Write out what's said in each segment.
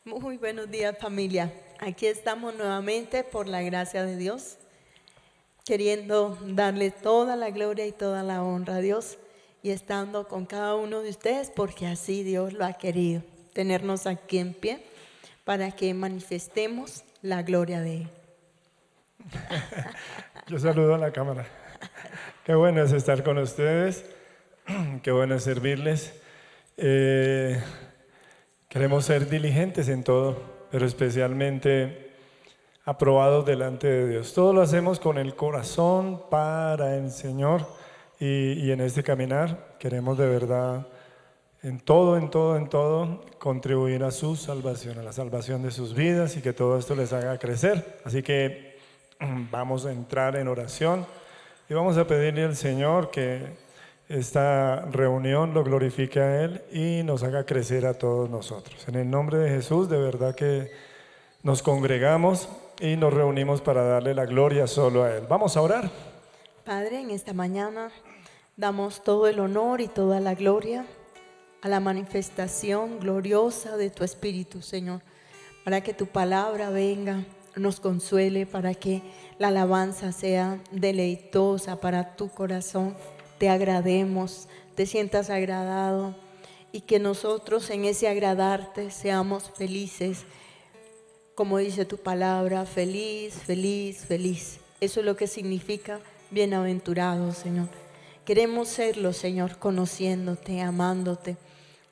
Muy buenos días, familia. Aquí estamos nuevamente por la gracia de Dios, queriendo darle toda la gloria y toda la honra a Dios y estando con cada uno de ustedes porque así Dios lo ha querido, tenernos aquí en pie para que manifestemos la gloria de Él. Yo saludo a la cámara. Qué bueno es estar con ustedes, qué bueno es servirles. Queremos ser diligentes en todo, pero especialmente aprobados delante de Dios. Todo lo hacemos con el corazón para el Señor y en este caminar queremos de verdad en todo contribuir a su salvación, a la salvación de sus vidas y que todo esto les haga crecer. Así que vamos a entrar en oración y vamos a pedirle al Señor que esta reunión lo glorifique a Él y nos haga crecer a todos nosotros. En el nombre de Jesús, de verdad que nos congregamos y nos reunimos para darle la gloria solo a Él. Vamos a orar. Padre, en esta mañana damos todo el honor y toda la gloria a la manifestación gloriosa de tu Espíritu, Señor, para que tu palabra venga, nos consuele, para que la alabanza sea deleitosa para tu corazón, te agrademos, te sientas agradado y que nosotros en ese agradarte seamos felices, como dice tu palabra, feliz, feliz, feliz. Eso es lo que significa bienaventurado, Señor. Queremos serlo, Señor, conociéndote, amándote.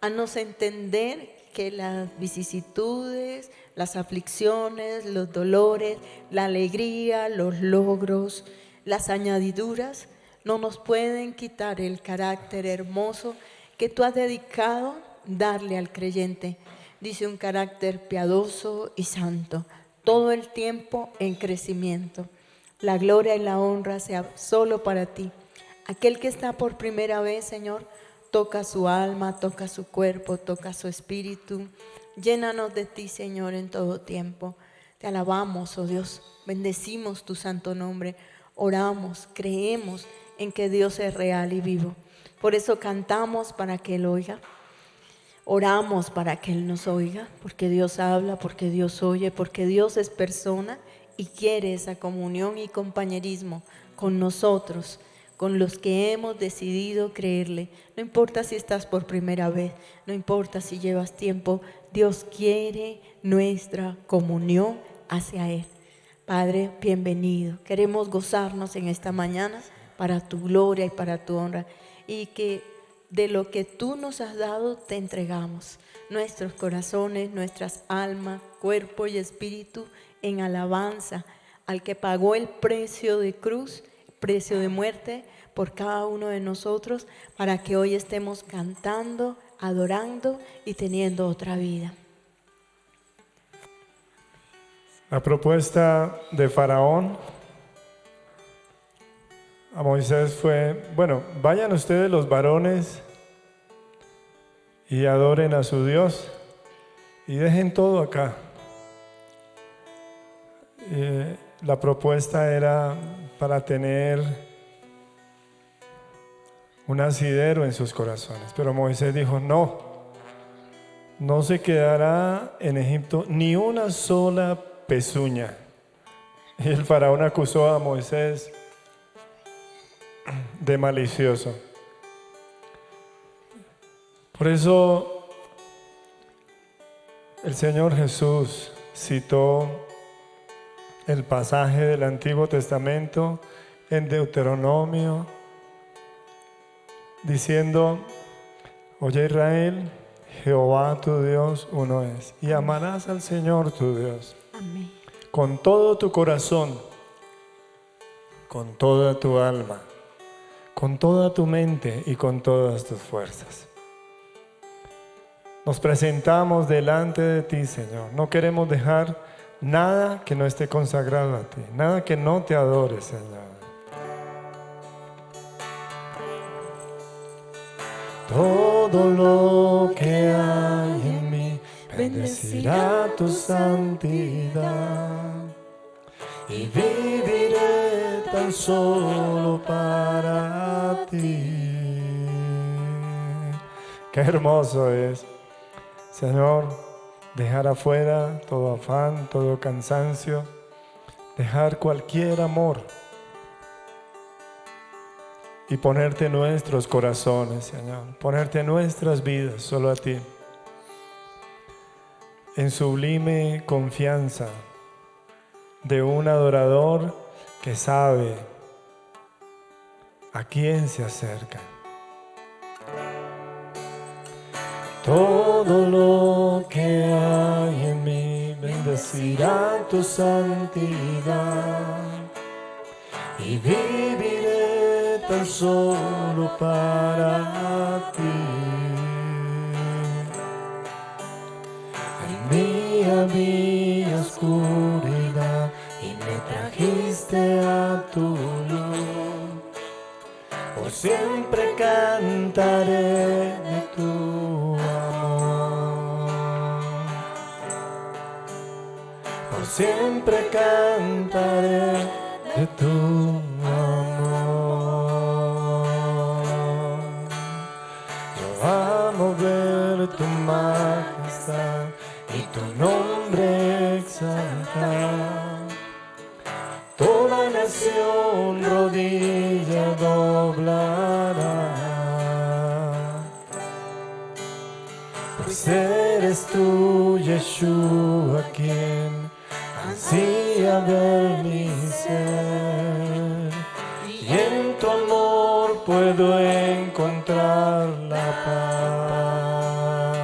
Haznos entender que las vicisitudes, las aflicciones, los dolores, la alegría, los logros, las añadiduras no nos pueden quitar el carácter hermoso que tú has dedicado darle al creyente. Dice un carácter piadoso y santo, todo el tiempo en crecimiento. La gloria y la honra sea solo para ti. Aquel que está por primera vez, Señor, toca su alma, toca su cuerpo, toca su espíritu. Llénanos de ti, Señor, en todo tiempo. Te alabamos, oh Dios, bendecimos tu santo nombre. Oramos, creemos en que Dios es real y vivo. Por eso cantamos para que Él oiga. Oramos para que Él nos oiga, porque Dios habla, porque Dios oye, porque Dios es persona y quiere esa comunión y compañerismo con nosotros, con los que hemos decidido creerle. No importa si estás por primera vez, no importa si llevas tiempo, Dios quiere nuestra comunión hacia Él. Padre, bienvenido. Queremos gozarnos en esta mañana para tu gloria y para tu honra y que de lo que tú nos has dado te entregamos nuestros corazones, nuestras almas, cuerpo y espíritu en alabanza al que pagó el precio de cruz, precio de muerte por cada uno de nosotros para que hoy estemos cantando, adorando y teniendo otra vida. La propuesta de Faraón a Moisés fue, bueno, vayan ustedes los varones y adoren a su Dios y dejen todo acá. La propuesta era para tener un asidero en sus corazones, pero Moisés dijo, no se quedará en Egipto ni una sola pezuña. Y el faraón acusó a Moisés de malicioso. Por eso el Señor Jesús citó el pasaje del Antiguo Testamento en Deuteronomio diciendo, oye Israel, Jehová tu Dios uno es, y amarás al Señor tu Dios. Amén. Con todo tu corazón, con toda tu alma, con toda tu mente y con todas tus fuerzas. Nos presentamos delante de ti, Señor. No queremos dejar nada que no esté consagrado a ti, nada que no te adore, Señor. Todo lo que hay en mí bendecirá tu santidad y viviré tan solo para ti. Qué hermoso es, Señor, dejar afuera todo afán, todo cansancio, dejar cualquier amor y ponerte nuestros corazones, Señor, ponerte nuestras vidas solo a ti, en sublime confianza de un adorador que sabe a quién se acerca. Todo lo que hay en mí bendecirá tu santidad y viviré tan solo para ti. En mí había oscuridad y me trajiste a tu luz. Por siempre cantaré de tu amor. Por siempre cantaré de tu amor. Yo amo ver tu majestad y tu nombre exaltar. Toda nación rodilla doblará, pues eres tú, Yeshua, quien ansía ver mi ser, y en tu amor puedo encontrar la paz,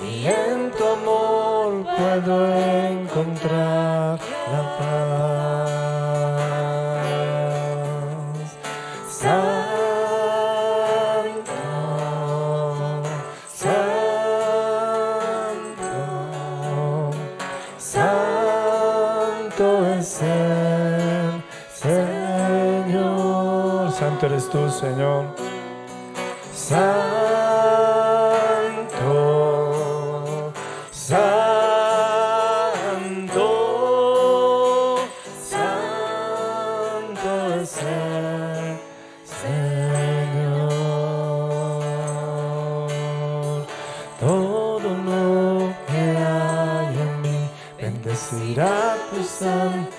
y en tu amor puedo encontrar la paz. Santo, santo, santo es el Señor. Santo eres tú, Señor. Santo, santo, santo es el Señor. Todo lo que hay en mí bendecirá tu santidad.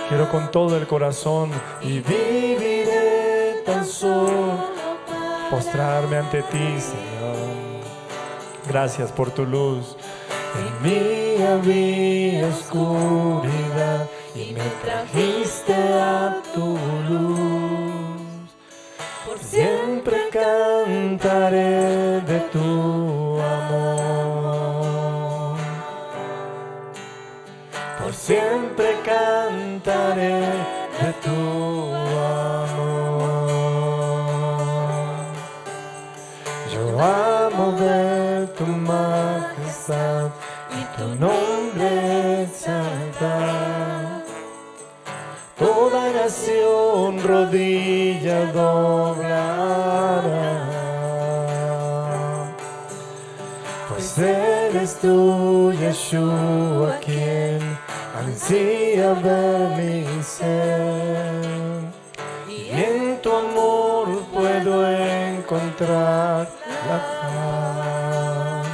Quiero con todo el corazón y viviré tan solo postrarme ante ti, Señor. Gracias por tu luz. En mí había oscuridad y me trajiste a tu luz. Por siempre cantaré de tu amor. Por siempre cantaré de tu amor. Yo amo ver tu majestad y tu nombre exaltar. Toda nación rodilla doblará, pues eres tú, Yeshua, quien ansía ver mi ser, y en tu amor puedo encontrar la paz,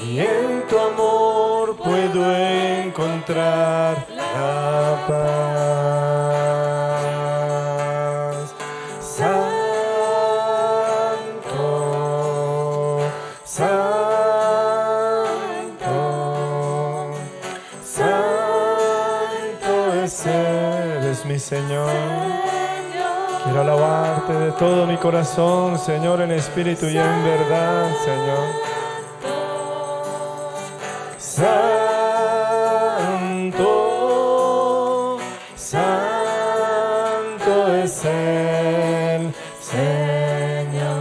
y en tu amor puedo encontrar la paz. Santo, santo, santo eres mi Señor. Quiero alabarte de todo mi corazón, Señor, en espíritu y en verdad, Señor. Santo, santo es el Señor.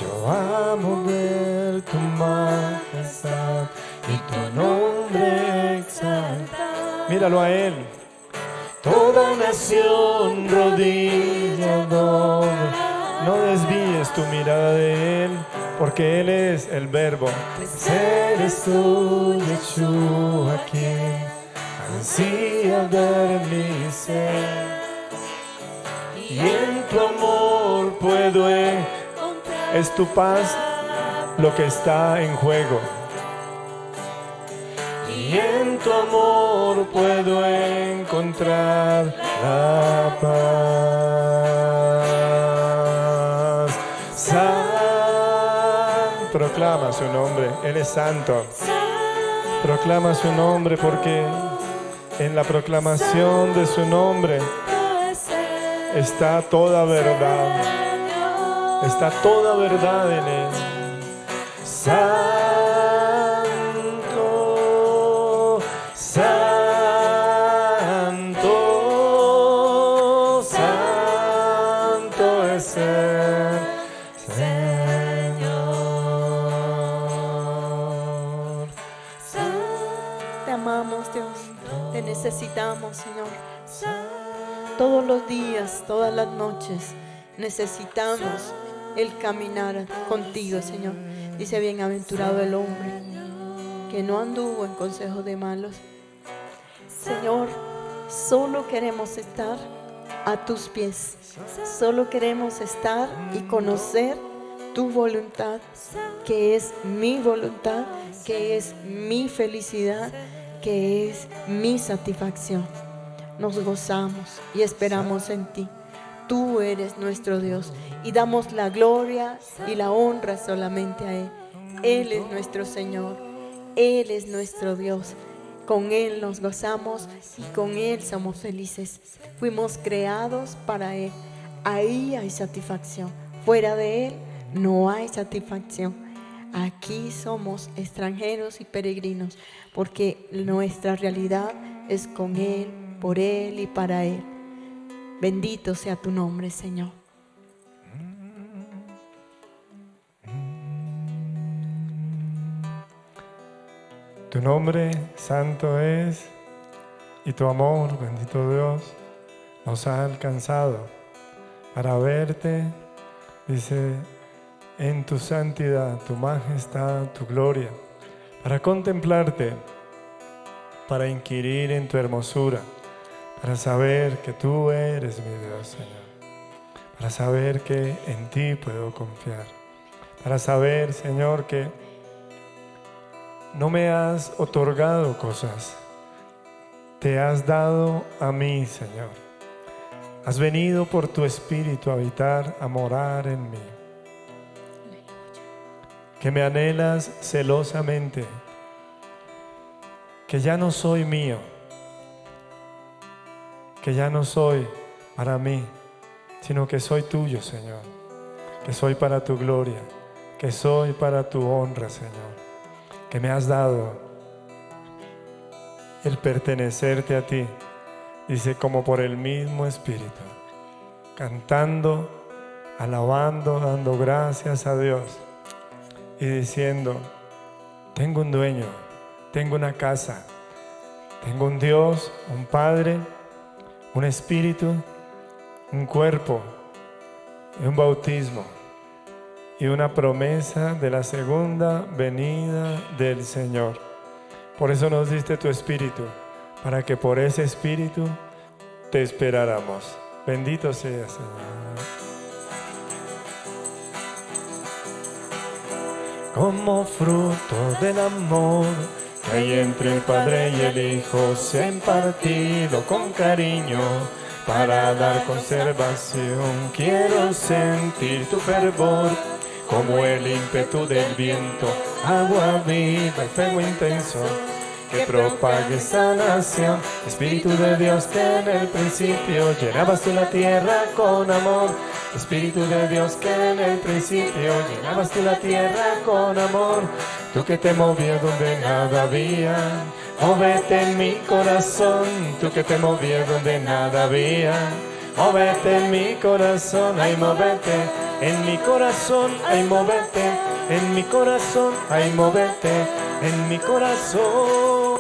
Yo amo ver tu majestad y tu nombre exaltar. Míralo a Él. Toda nación rodilla dobla. No desvíes tu mirada de Él, porque Él es el Verbo. Pues eres tú, Yeshua, quien ansía ver mi ser, y y en tu amor puedo es tu paz lo que está en juego. Y en tu amor puedo encontrar la paz. Proclama su nombre, Él es santo. Proclama su nombre porque en la proclamación de su nombre está toda verdad. Está toda verdad en Él. Santo, santo, santo es el Señor. Te amamos, Dios. Te necesitamos, Señor. Todos los días, todas las noches, necesitamos el caminar contigo, Señor. Dice: bienaventurado el hombre que no anduvo en consejo de malos. Señor, solo queremos estar a tus pies. Solo queremos estar y conocer tu voluntad, que es mi voluntad, que es mi felicidad, que es mi satisfacción. Nos gozamos y esperamos en ti. Tú eres nuestro Dios y damos la gloria y la honra solamente a Él. Él es nuestro Señor, Él es nuestro Dios. Con Él nos gozamos y con Él somos felices. Fuimos creados para Él. Ahí hay satisfacción. Fuera de Él no hay satisfacción. Aquí somos extranjeros y peregrinos porque nuestra realidad es con Él, por Él y para Él. Bendito sea tu nombre, Señor. Tu nombre santo es, y tu amor, bendito Dios, nos ha alcanzado para verte, dice, en tu santidad, tu majestad, tu gloria, para contemplarte, para inquirir en tu hermosura, para saber que tú eres mi Dios, Señor, para saber que en ti puedo confiar, para saber, Señor, que no me has otorgado cosas, te has dado a mí, Señor. Has venido por tu Espíritu a habitar, a morar en mí. Que me anhelas celosamente, que ya no soy mío, que ya no soy para mí, sino que soy tuyo, Señor, que soy para tu gloria, que soy para tu honra, Señor, que me has dado el pertenecerte a ti, dice, como por el mismo Espíritu, cantando, alabando, dando gracias a Dios y diciendo, tengo un dueño, tengo una casa, tengo un Dios, un Padre, un Espíritu, un cuerpo y un bautismo y una promesa de la segunda venida del Señor. Por eso nos diste tu Espíritu, para que por ese Espíritu te esperáramos. Bendito seas, Señor. Como fruto del amor que hay entre el Padre y el Hijo, se ha impartido con cariño para dar conservación. Quiero sentir tu fervor como el ímpetu del viento, agua viva y fuego intenso que propague sanación. Espíritu de Dios que en el principio llenabas tú la tierra con amor. Espíritu de Dios que en el principio llenabas tú la tierra con amor. Tú que te movías donde nada había, móvete en mi corazón. Tú que te movías donde nada había, móvete en mi corazón. Ay, móvete en mi corazón. Ay, móvete en mi corazón. Ay, móvete en mi corazón.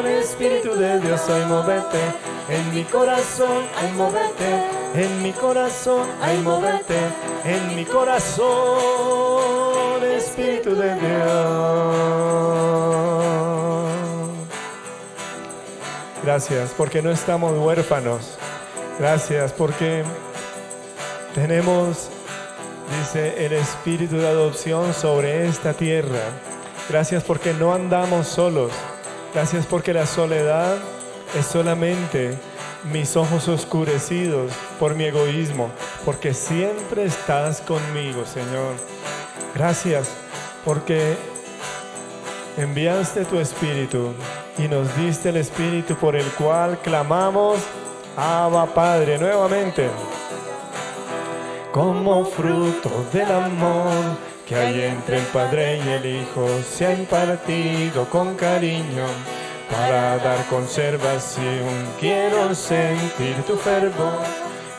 Espíritu de Dios, ay, móvete en mi corazón. Ay, móvete en mi corazón. Ay, móvete en mi corazón. Espíritu de Dios. Gracias porque no estamos huérfanos. Gracias porque tenemos, dice, el espíritu de adopción sobre esta tierra. Gracias porque no andamos solos. Gracias porque la soledad es solamente mis ojos oscurecidos por mi egoísmo, porque siempre estás conmigo, Señor. Gracias porque enviaste tu espíritu y nos diste el espíritu por el cual clamamos, Abba Padre, nuevamente. Como fruto del amor que hay entre el Padre y el Hijo, se ha impartido con cariño para dar conservación. Quiero sentir tu fervor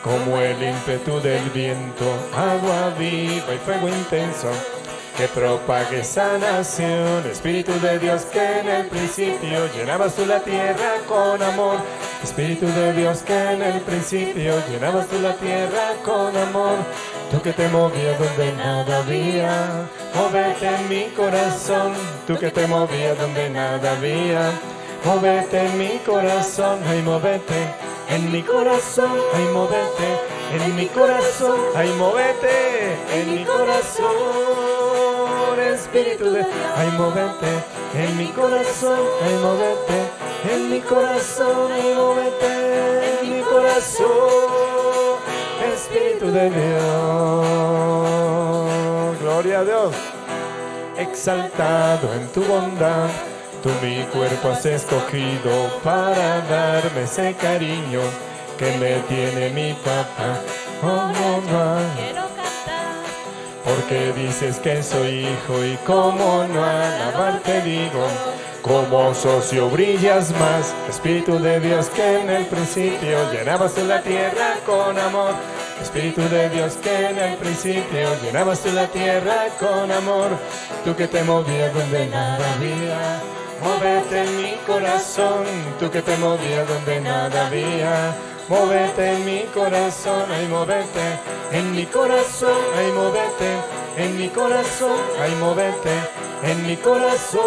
como el ímpetu del viento, agua viva y fuego intenso que propague sanación. Espíritu de Dios que en el principio llenabas tú la tierra con amor. Espíritu de Dios que en el principio llenabas tú la tierra con amor. Tú que te movías donde nada había, móvete en mi corazón. Tú que te movías donde nada había, móvete en mi corazón. Ay, móvete en mi corazón. Ay, móvete en mi corazón. Ay, móvete en mi corazón. Espíritu de Dios, ay, móvete en mi corazón. Ay, móvete en mi corazón. Ay, móvete en mi corazón. Espíritu de Dios, gloria a Dios. Exaltado en tu bondad, tú mi cuerpo has escogido para darme ese cariño que me tiene mi papá. Oh, mamá, Quiero cantar. porque dices que soy hijo y cómo no alabarte digo. Como socio brillas más, Espíritu de Dios que en el principio llenabas tú la tierra con amor. Espíritu de Dios que en el principio llenabas tú la tierra con amor. Tú que te movías donde nada había, móvete en mi corazón. Tú que te movías donde nada había, móvete en mi corazón. Ay, móvete en mi corazón. Ay, móvete en mi corazón. Ay, móvete en mi corazón.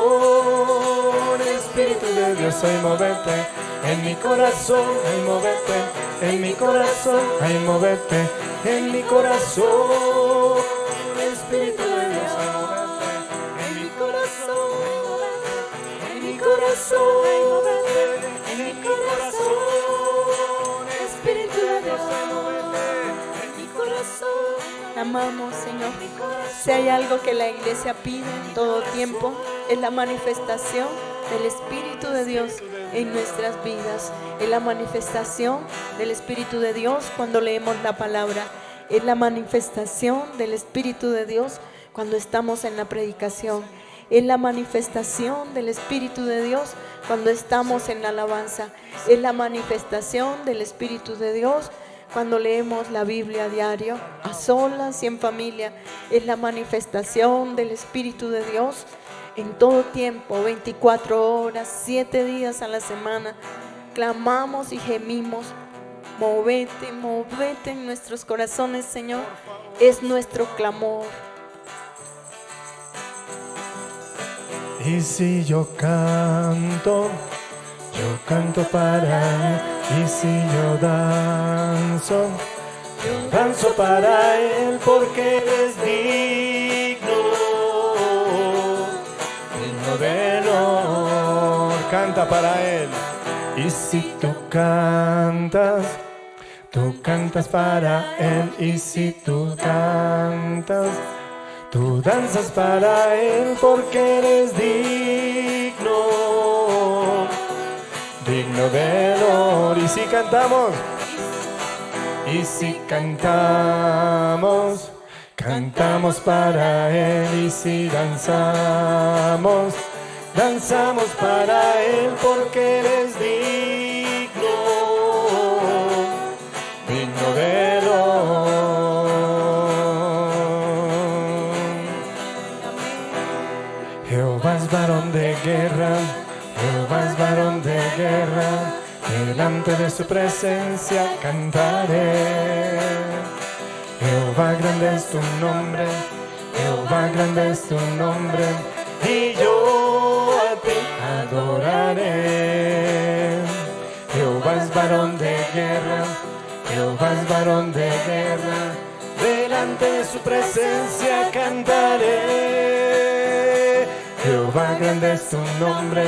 Espíritu de Dios, ay, móvete en mi corazón. Ay, móvete en mi corazón. Ay, móvete en mi corazón. Espíritu de Dios, ay, móvete en mi corazón. En mi corazón. Ay, móvete en mi corazón. Espíritu de Dios, ay, móvete en mi corazón. Te amamos, Señor. Si hay algo que la iglesia pide en todo tiempo, es la manifestación del Espíritu de Dios en nuestras vidas. Es la manifestación del Espíritu de Dios cuando leemos la palabra. Es la manifestación del Espíritu de Dios cuando estamos en la predicación. Es la manifestación del Espíritu de Dios cuando estamos en la alabanza. Es la manifestación del Espíritu de Dios cuando leemos la Biblia a diario, a solas y en familia. Es la manifestación del Espíritu de Dios en todo tiempo, 24 horas, 7 días a la semana. Clamamos y gemimos. Movete, movete en nuestros corazones, Señor. Es nuestro clamor. Y si yo canto para Él. Y si yo danzo para Él, porque Él es digno de honor. Canta para Él. Y si tú cantas para Él. Y si tú cantas, tú danzas para Él, porque Él es digno de honor. Y si cantamos para Él. Y si danzamos para Él, porque Él es digno de honor. Jehová es varón de guerra. Jehová es varón de guerra, delante de su presencia cantaré. Jehová grande es tu nombre, Jehová grande es tu nombre, y yo a ti adoraré. Jehová es varón de guerra, Jehová es varón de guerra, delante de su presencia cantaré. Jehová grande es tu nombre,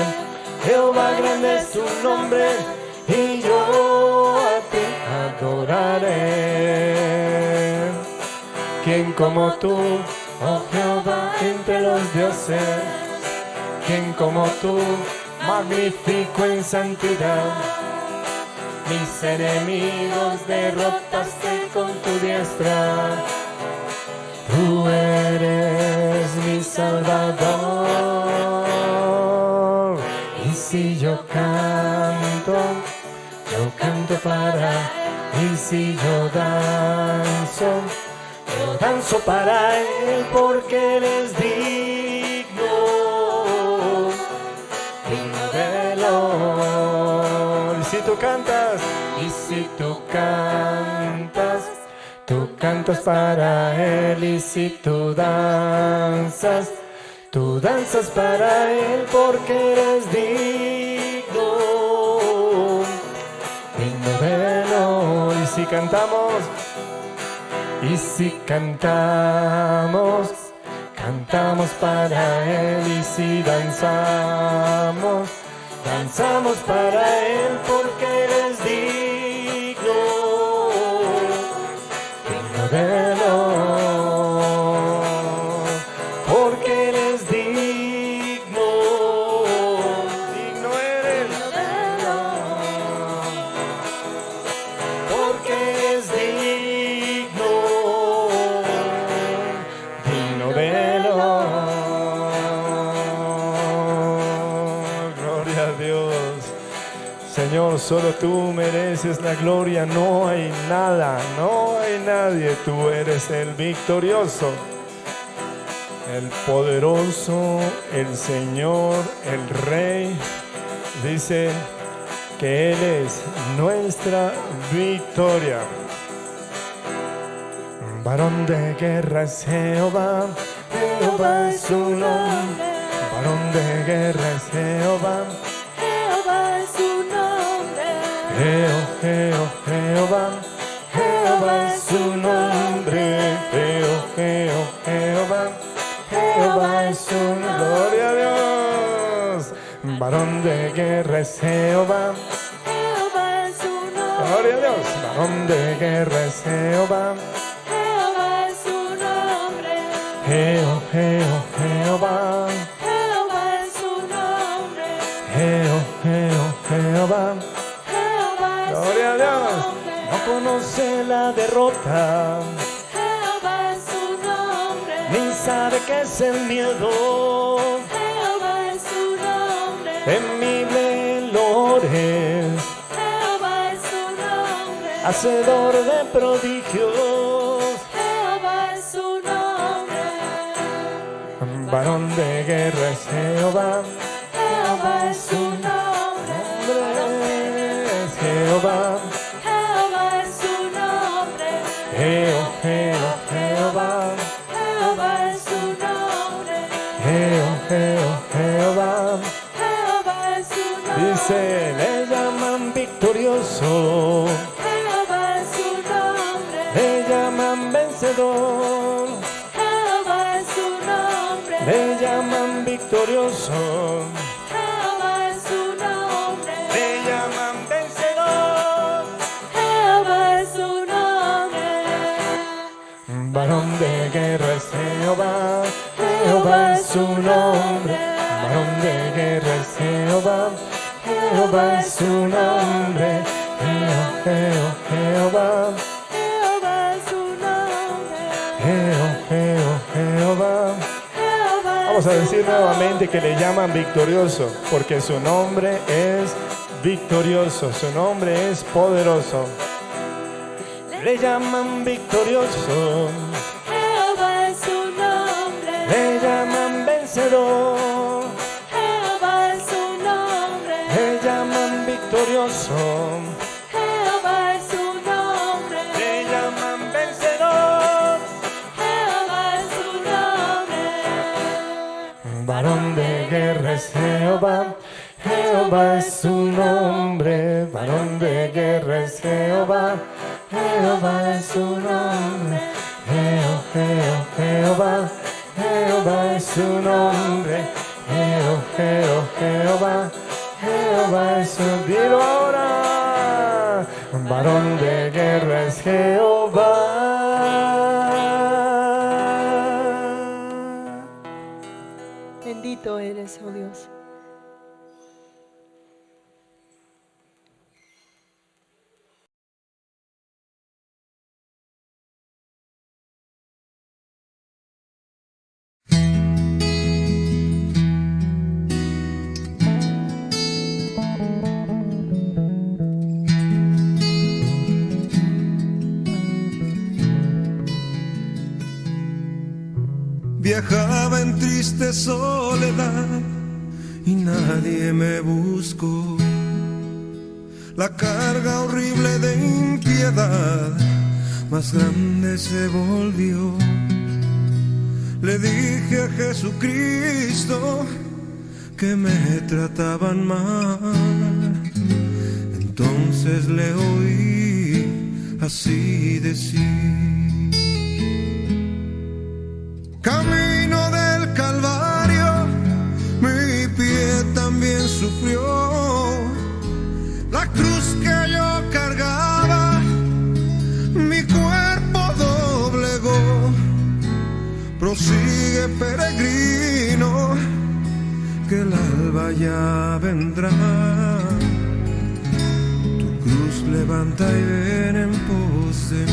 Jehová grande es tu nombre, y yo a ti adoraré. ¿Quién como tú, oh Jehová, entre los dioses? ¿Quién como tú, magnífico en santidad? Mis enemigos derrotaste con tu diestra. Tú eres mi Salvador. Y si yo canto para. Y si yo danzo para Él, porque Él es digno del honor. Y si tú cantas para Él, y si tú danzas para Él, porque eres digno del honor. Y si cantamos para Él, y si danzamos para Él, porque Él es digno del honor, porque Él es digno eres, porque es digno del honor. Gloria a Dios. Señor, solo tú mereces la gloria, no hay nada, no hay nadie, tú eres el victorioso, el poderoso, el Señor, el Rey. Dice que Él es nuestra victoria. Varón de guerra es Jehová, Jehová es su nombre. Varón de guerra es Jehová, Jehová es su nombre. Jehová, Jehová es su nombre. Jehová es su nombre. Gloria a Dios. Varón de guerra es Jehová, Jehová es su nombre. gloria a Dios. Varón de guerra es Jehová, Jehová es su nombre. Jehová, Jehová es su nombre. Jehová. Jehová es su Gloria a Dios. nombre. No conoce la derrota, Jehová es su nombre. ni sabe qué es el miedo. Jehová es su nombre. Temible lo es, Jehová es su nombre. hacedor de prodigios. Jehová es su nombre. Varón de guerra es Jehová, Jehová es su nombre. es Jehová, Jehová es su nombre. Jehová, Jehová es su nombre. Jehová. Jehová es su nombre. Dice, le llaman victorioso, Jehová es su nombre. le llaman vencedor, Jehová es su nombre. le llaman victorioso, Jehová es su nombre. le llaman vencedor. Jehová es su nombre. Varón de guerra es Jehová, Jehová es su nombre. Varón de guerra es Jehová, Jehová es su nombre. Jehová, Jehová es su nombre. Jehová. Jehová Vamos a es su decir nuevamente que le llaman victorioso, porque su nombre es victorioso, su nombre es poderoso. Le llaman victorioso, Jehová es su nombre. le llaman vencedor, Jehová es su nombre. le llaman victorioso, Jehová es su nombre. le llaman vencedor. Jehová es su nombre. Varón de guerra es Jehová, Jehová es su nombre. Varón de guerra es Jehová, Jehová es su nombre. Jehová, Jehová es su nombre. Jehová, Jehová es su... Dilo ahora. Un varón de guerra es Jehová. Bendito eres, oh Dios. Viajaba en triste soledad y nadie me buscó. La carga horrible de impiedad más grande se volvió. Le dije a Jesucristo que me trataban mal. Entonces le oí así decir: camino del Calvario, mi pie también sufrió. La cruz que yo cargaba, mi cuerpo doblegó. Prosigue, peregrino, que el alba ya vendrá. Tu cruz levanta y ven en pos de mí.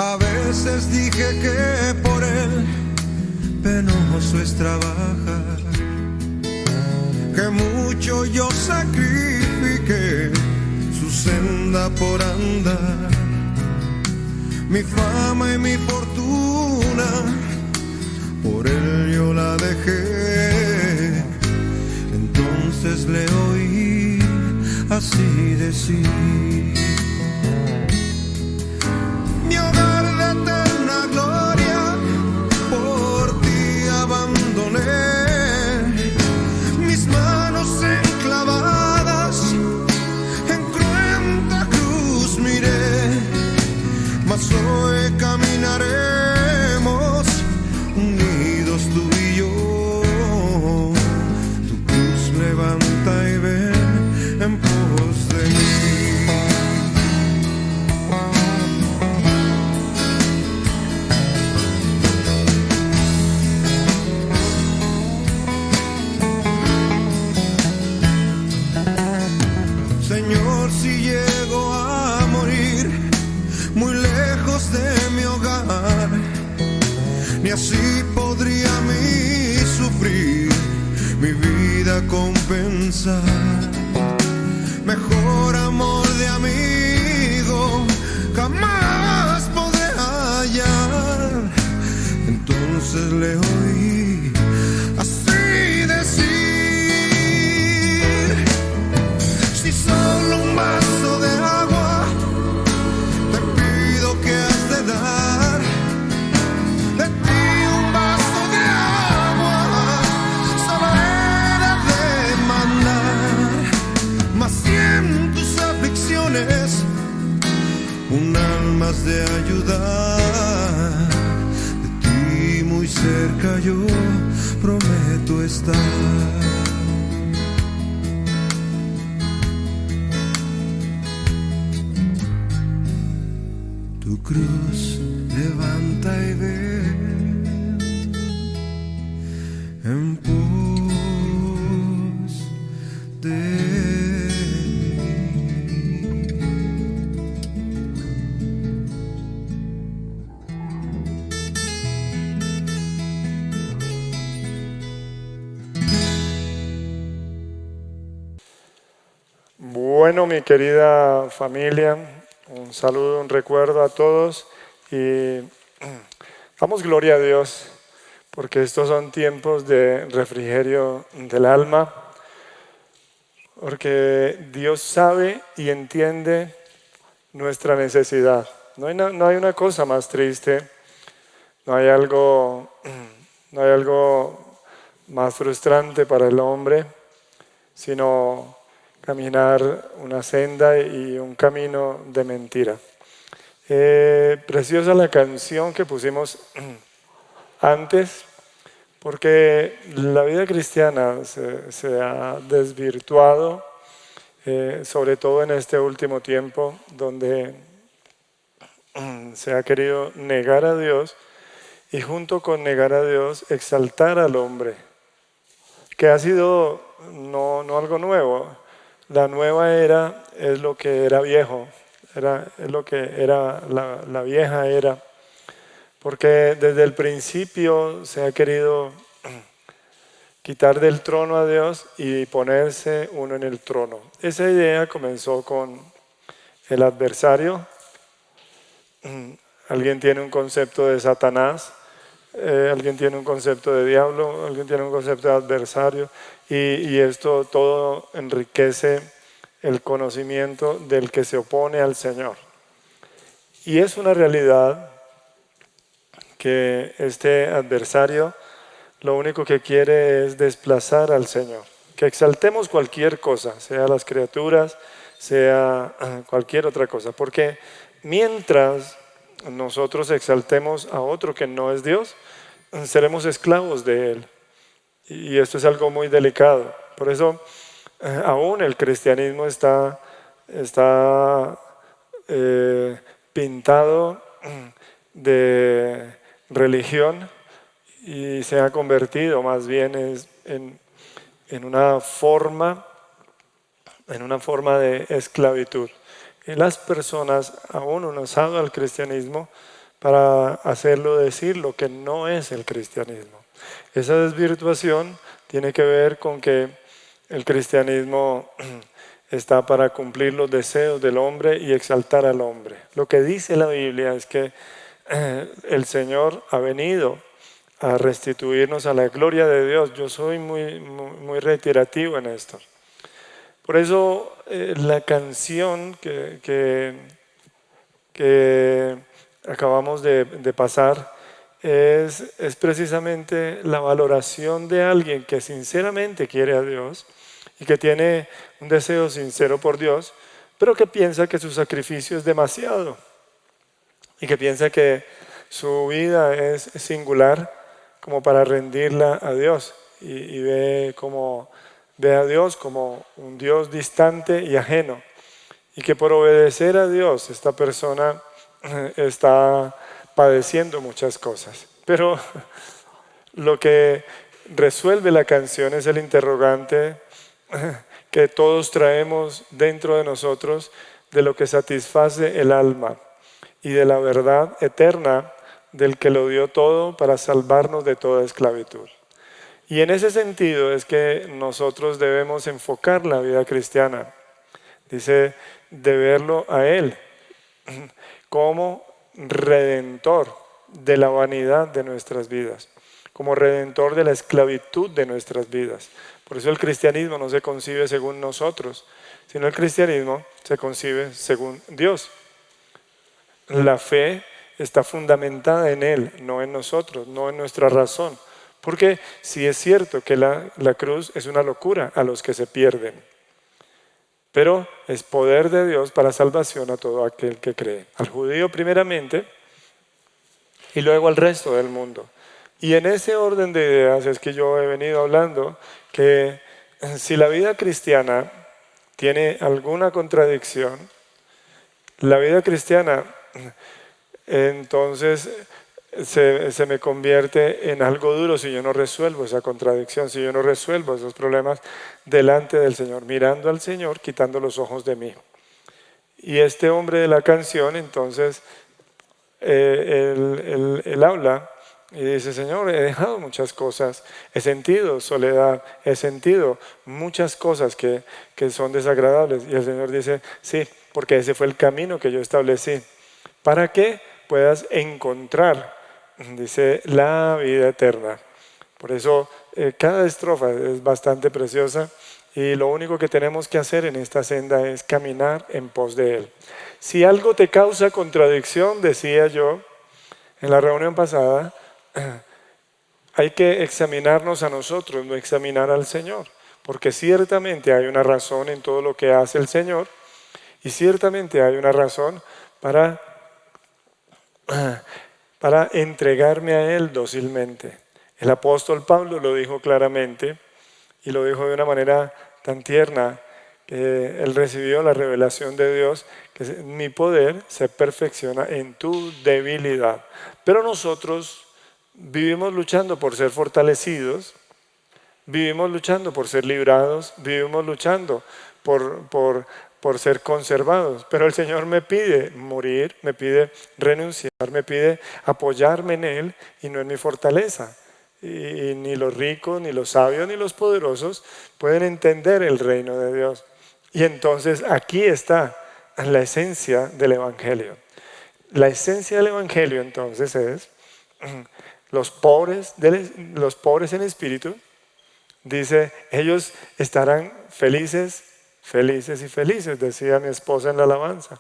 A veces dije que por él penoso es trabajar, que mucho yo sacrifiqué su senda por andar. Mi fama y mi fortuna, por él yo la dejé. Entonces le oí así decir: mi hogar de eterna gloria, por ti abandoné. Mis manos enclavadas en cruenta cruz miré, mas hoy caminaremos unidos tú y yo. Tu cruz levanta y ven en pos de mí. Señor, si llego a morir muy lejos de mi hogar, ni así podría mi sufrir, mi vida compensar. Mejor amor de amigo jamás podré hallar. Entonces le oí así decir: si solo un vaso de agua te pido que has de dar, de ti un vaso de agua solo he de demandar. Mas si en tus aflicciones un alma has de ayudar, de ti muy cerca yo prometo estar. Tu cruz levanta y ven en pos de Bueno, mi querida familia, un saludo, un recuerdo a todos y damos gloria a Dios porque estos son tiempos de refrigerio del alma, porque Dios sabe y entiende nuestra necesidad. No hay una cosa más triste, no hay algo más frustrante para el hombre, sino caminar una senda y un camino de mentira. Preciosa la canción que pusimos antes, porque la vida cristiana se ha desvirtuado, sobre todo en este último tiempo, donde se ha querido negar a Dios y junto con negar a Dios, exaltar al hombre, que ha sido no algo nuevo. La nueva era es lo que era viejo, es lo que era la vieja era, porque desde el principio se ha querido quitar del trono a Dios y ponerse uno en el trono. Esa idea comenzó con el adversario. Alguien tiene un concepto de Satanás, alguien tiene un concepto de diablo, alguien tiene un concepto de adversario, y esto todo enriquece el conocimiento del que se opone al Señor. Y es una realidad que este adversario lo único que quiere es desplazar al Señor. Que exaltemos cualquier cosa, sea las criaturas, sea cualquier otra cosa. Porque mientras nosotros exaltemos a otro que no es Dios, seremos esclavos de Él. Y esto es algo muy delicado. Por eso aún el cristianismo está pintado de religión y se ha convertido más bien en una forma de esclavitud. Y las personas aún han usado al cristianismo para hacerlo decir lo que no es el cristianismo. Esa desvirtuación tiene que ver con que el cristianismo está para cumplir los deseos del hombre y exaltar al hombre. Lo que dice la Biblia es que el Señor ha venido a restituirnos a la gloria de Dios. Yo soy muy reiterativo en esto. Por eso la canción que acabamos de pasar es precisamente la valoración de alguien que sinceramente quiere a Dios y que tiene un deseo sincero por Dios, pero que piensa que su sacrificio es demasiado y que piensa que su vida es singular como para rendirla a Dios y ve a Dios como un Dios distante y ajeno, y que por obedecer a Dios esta persona está padeciendo muchas cosas. Pero lo que resuelve la canción es el interrogante que todos traemos dentro de nosotros de lo que satisface el alma y de la verdad eterna del que lo dio todo para salvarnos de toda esclavitud. Y en ese sentido es que nosotros debemos enfocar la vida cristiana. Dice, de verlo a Él como redentor de la vanidad de nuestras vidas, como redentor de la esclavitud de nuestras vidas. Por eso el cristianismo no se concibe según nosotros, sino el cristianismo se concibe según Dios. La fe está fundamentada en Él, no en nosotros, no en nuestra razón. Porque sí es cierto que la cruz es una locura a los que se pierden, pero es poder de Dios para salvación a todo aquel que cree. Al judío primeramente y luego al resto del mundo. Y en ese orden de ideas es que yo he venido hablando que si la vida cristiana tiene alguna contradicción, la vida cristiana entonces se me convierte en algo duro si yo no resuelvo esa contradicción, si yo no resuelvo esos problemas delante del Señor, mirando al Señor, quitando los ojos de mí. Y este hombre de la canción, entonces, él habla y dice, Señor, he dejado muchas cosas, he sentido soledad, he sentido muchas cosas que son desagradables. Y el Señor dice, sí, porque ese fue el camino que yo establecí, para que puedas encontrar, dice, la vida eterna. Por eso cada estrofa es bastante preciosa y lo único que tenemos que hacer en esta senda es caminar en pos de Él. Si algo te causa contradicción, decía yo en la reunión pasada, hay que examinarnos a nosotros, no examinar al Señor. porque ciertamente hay una razón en todo lo que hace el Señor y ciertamente hay una razón para entregarme a Él dócilmente. El apóstol Pablo lo dijo claramente y lo dijo de una manera tan tierna que él recibió la revelación de Dios, que mi poder se perfecciona en tu debilidad. Pero nosotros vivimos luchando por ser fortalecidos, vivimos luchando por ser librados, vivimos luchando por ser conservados. Pero el Señor me pide morir, me pide renunciar, me pide apoyarme en Él y no en mi fortaleza. Y ni los ricos, ni los sabios, ni los poderosos pueden entender el reino de Dios. Y entonces aquí está la esencia del Evangelio. La esencia del Evangelio entonces es los pobres en espíritu. Dice, ellos estarán felices, felices y felices, decía mi esposa en la alabanza.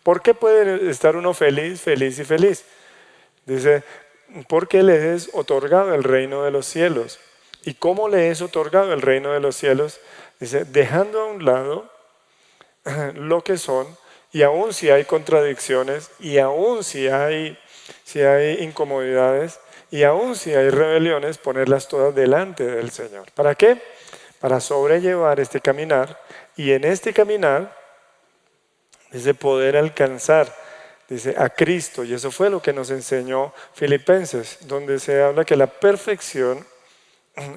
¿Por qué puede estar uno feliz, feliz y feliz? Dice, porque le es otorgado el reino de los cielos. ¿Y cómo le es otorgado el reino de los cielos? Dice, dejando a un lado lo que son, y aún si hay contradicciones, y aún si hay incomodidades, y aún si hay rebeliones, ponerlas todas delante del Señor. ¿Para qué? Para sobrellevar este caminar, y en este caminar, dice, poder alcanzar, dice, a Cristo. Y eso fue lo que nos enseñó Filipenses, donde se habla que la perfección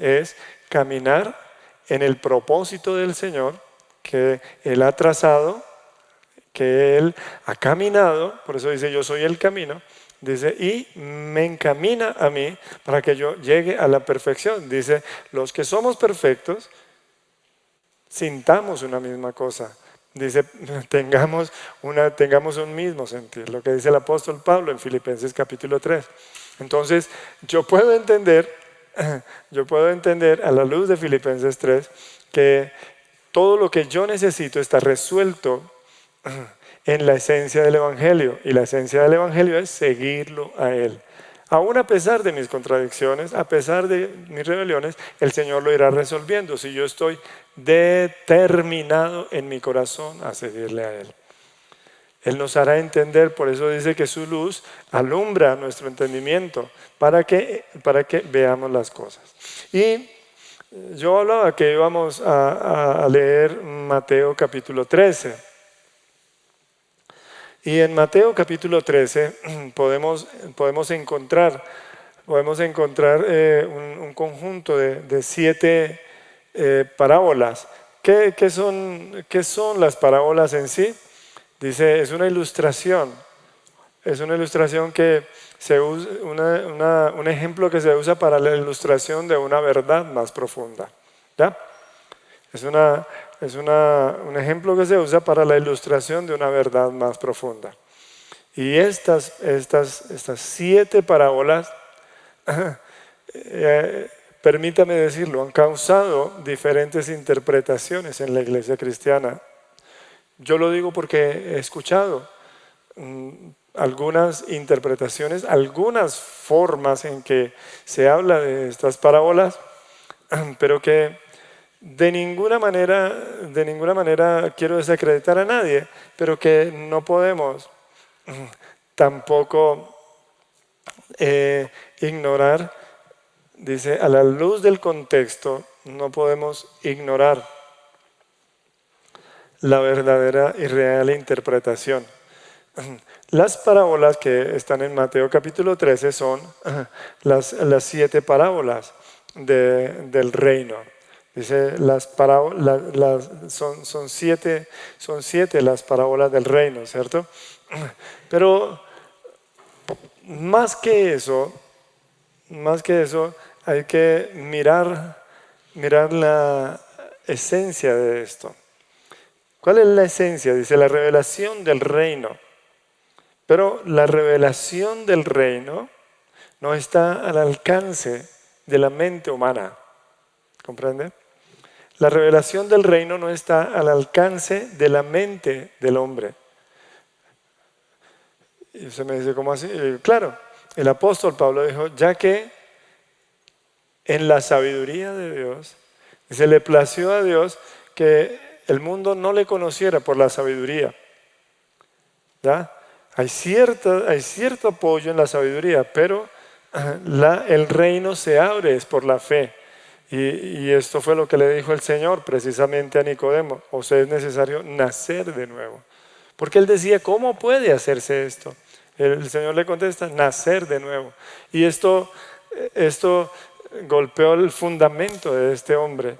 es caminar en el propósito del Señor, que Él ha trazado, que Él ha caminado, por eso dice, yo soy el camino, dice, y me encamina a mí para que yo llegue a la perfección. Dice, los que somos perfectos, sintamos una misma cosa. Dice, tengamos un mismo sentir, lo que dice el apóstol Pablo en Filipenses capítulo 3. Entonces, yo puedo entender a la luz de Filipenses 3 que todo lo que yo necesito está resuelto en la esencia del Evangelio. Y la esencia del Evangelio es seguirlo a Él. Aún a pesar de mis contradicciones, a pesar de mis rebeliones, el Señor lo irá resolviendo si yo estoy determinado en mi corazón a seguirle a Él. Él nos hará entender, por eso dice que su luz alumbra nuestro entendimiento para que veamos las cosas. Y yo hablaba que íbamos a leer Mateo capítulo 13. Y en Mateo capítulo 13 podemos encontrar un conjunto de 7 parábolas. ¿Qué son las parábolas en sí? Dice, es una ilustración que se usa, un ejemplo que se usa para la ilustración de una verdad más profunda. ¿Ya? Es un ejemplo que se usa para la ilustración de una verdad más profunda. Y estas 7 parábolas, permítame decirlo, han causado diferentes interpretaciones en la iglesia cristiana. Yo lo digo porque he escuchado algunas interpretaciones, algunas formas en que se habla de estas parábolas, pero que de ninguna manera quiero desacreditar a nadie, pero que no podemos tampoco ignorar, dice, a la luz del contexto, no podemos ignorar la verdadera y real interpretación. Las parábolas que están en Mateo capítulo 13 son las 7 parábolas del reino. Dice, son siete las parábolas del reino, ¿cierto? Pero más que eso, hay que mirar la esencia de esto. ¿Cuál es la esencia? Dice, la revelación del reino. Pero la revelación del reino no está al alcance de la mente humana. ¿Comprende? La revelación del reino no está al alcance de la mente del hombre. Y usted me dice, ¿cómo así? Claro, el apóstol Pablo dijo, ya que en la sabiduría de Dios Se le plació a Dios que el mundo no le conociera por la sabiduría. ¿Ya? Hay cierto apoyo en la sabiduría, pero el reino se abre es por la fe. Y esto fue lo que le dijo el Señor precisamente a Nicodemo: os es necesario nacer de nuevo. Porque él decía, ¿cómo puede hacerse esto? El Señor le contesta, nacer de nuevo. Y esto golpeó el fundamento de este hombre.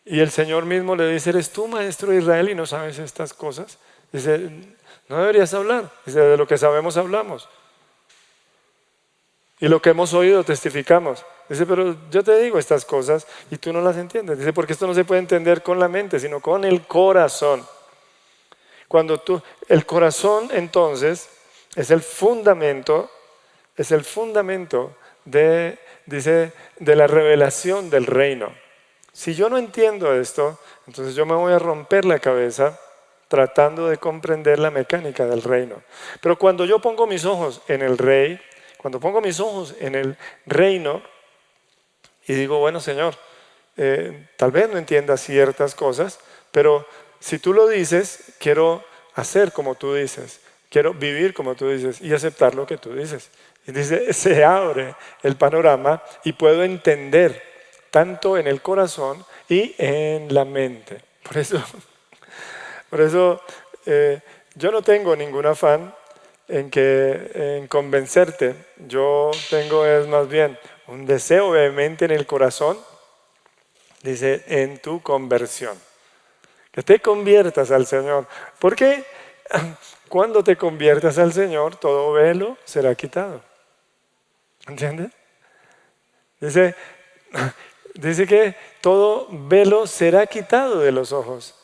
Y el Señor mismo le dice, ¿eres tú, maestro de Israel, y no sabes estas cosas? Dice, no deberías hablar. Dice, de lo que sabemos hablamos. Y lo que hemos oído testificamos. Dice, pero yo te digo estas cosas y tú no las entiendes. Dice, porque esto no se puede entender con la mente, sino con el corazón. El corazón entonces es el fundamento de la revelación del reino. Si yo no entiendo esto, entonces yo me voy a romper la cabeza tratando de comprender la mecánica del reino. Pero cuando yo pongo mis ojos en el rey, cuando pongo mis ojos en el reino y digo, bueno, Señor, tal vez no entienda ciertas cosas, pero si tú lo dices, quiero hacer como tú dices, quiero vivir como tú dices y aceptar lo que tú dices. Y dice, se abre el panorama y puedo entender tanto en el corazón y en la mente. Por eso yo no tengo ningún afán en convencerte. Yo tengo es más bien un deseo vehemente en el corazón, dice, en tu conversión. Que te conviertas al Señor. Porque cuando te conviertas al Señor, todo velo será quitado. ¿Entiendes? Dice que todo velo será quitado de los ojos.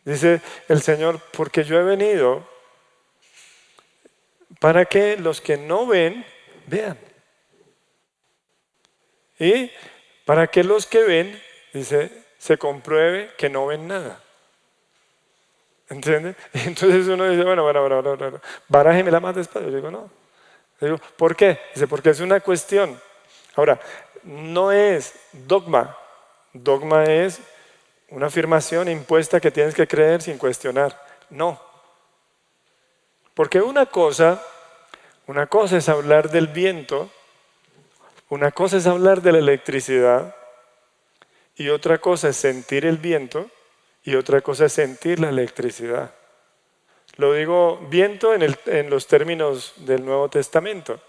Dice el Señor, porque yo he venido para que los que no ven, vean. Y para que los que ven, dice, se compruebe que no ven nada. ¿Entiendes? Y entonces uno dice, bueno, barájemela más despacio. Yo digo, no. Digo, ¿por qué? Dice, porque es una cuestión. Ahora, no es dogma. Dogma es una afirmación impuesta que tienes que creer sin cuestionar. No. Porque una cosa es hablar del viento, una cosa es hablar de la electricidad, y otra cosa es sentir el viento, y otra cosa es sentir la electricidad. Lo digo viento en los términos del Nuevo Testamento.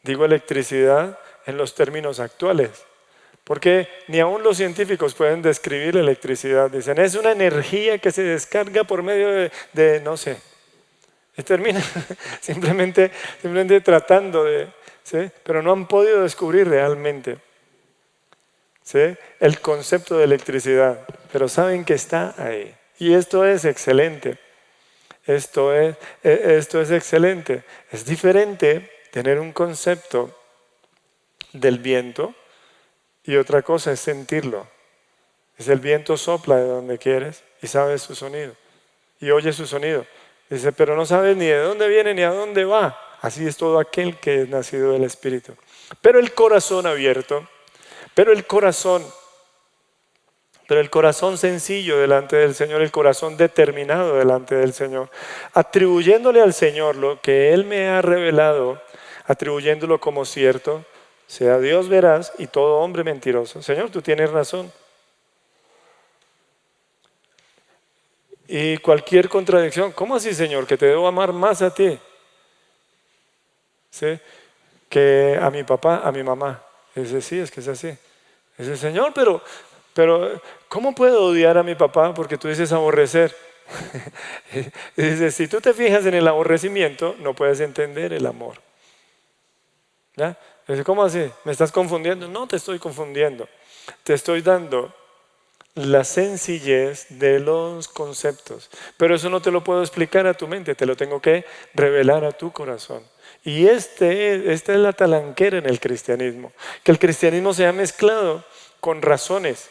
Digo electricidad en los términos actuales. Porque ni aún los científicos pueden describir la electricidad. Dicen, es una energía que se descarga por medio de no sé. Y termina simplemente tratando de, ¿sí? Pero no han podido descubrir realmente, ¿sí?, el concepto de electricidad. Pero saben que está ahí. Y esto es excelente. Esto es excelente. Es diferente tener un concepto del viento y otra cosa es sentirlo. Es el viento sopla de donde quieres y sabes su sonido y oyes su sonido. Dice, pero no sabes ni de dónde viene ni a dónde va. Así es todo aquel que es nacido del Espíritu. Pero el corazón abierto, pero el corazón sencillo delante del Señor, el corazón determinado delante del Señor, atribuyéndole al Señor lo que Él me ha revelado, atribuyéndolo como cierto, sea Dios veraz y todo hombre mentiroso. Señor, tú tienes razón. Y cualquier contradicción, ¿cómo así, Señor? Que te debo amar más a ti, ¿sí?, que a mi papá, a mi mamá. Dice, sí, es que es así. Dice, Señor, pero ¿cómo puedo odiar a mi papá? Porque tú dices aborrecer. Y dice, si tú te fijas en el aborrecimiento, no puedes entender el amor. ¿Ya? Dice, ¿cómo así? ¿Me estás confundiendo? No te estoy confundiendo. Te estoy dando la sencillez de los conceptos. Pero eso no te lo puedo explicar a tu mente, te lo tengo que revelar a tu corazón. Y esta es la talanquera en el cristianismo. Que el cristianismo se ha mezclado con razones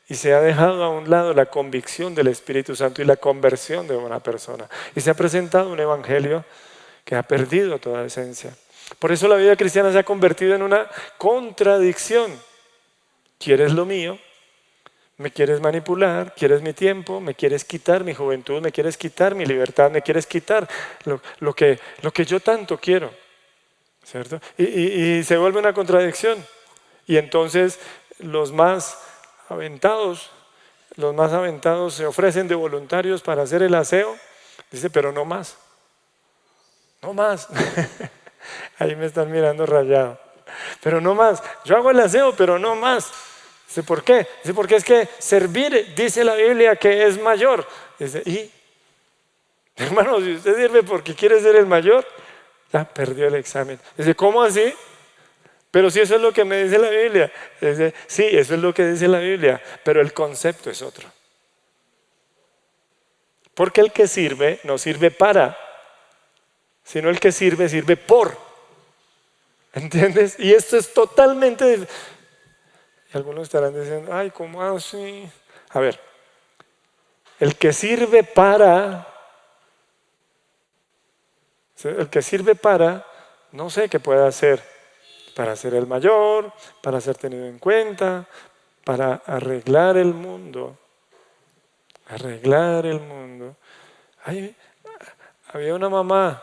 y se ha dejado a un lado la convicción del Espíritu Santo y la conversión de una persona. Y se ha presentado un evangelio que ha perdido toda esencia. Por eso la vida cristiana se ha convertido en una contradicción. quieres lo mío, me quieres manipular, quieres mi tiempo, me quieres quitar mi juventud, me quieres quitar mi libertad, me quieres quitar lo que yo tanto quiero, ¿cierto? Y se vuelve una contradicción. Y entonces los más aventados se ofrecen de voluntarios para hacer el aseo. Dice, pero no más, no más. Ahí me están mirando rayado. Pero no más, yo hago el aseo, pero no más. Dice, ¿por qué? Dice, porque es que servir, dice la Biblia, que es mayor. Dice, ¿y? Hermano, si usted sirve porque quiere ser el mayor, ya perdió el examen. Dice, ¿cómo así? Pero si eso es lo que me dice la Biblia. Dice, sí, eso es lo que dice la Biblia, pero el concepto es otro. Porque el que sirve no sirve para, sino el que sirve, sirve por. ¿Entiendes? Y esto es totalmente... Y algunos estarán diciendo, ay, ¿cómo así? A ver, el que sirve para, no sé qué puede hacer. Para ser el mayor, para ser tenido en cuenta, para arreglar el mundo. Arreglar el mundo. Había una mamá,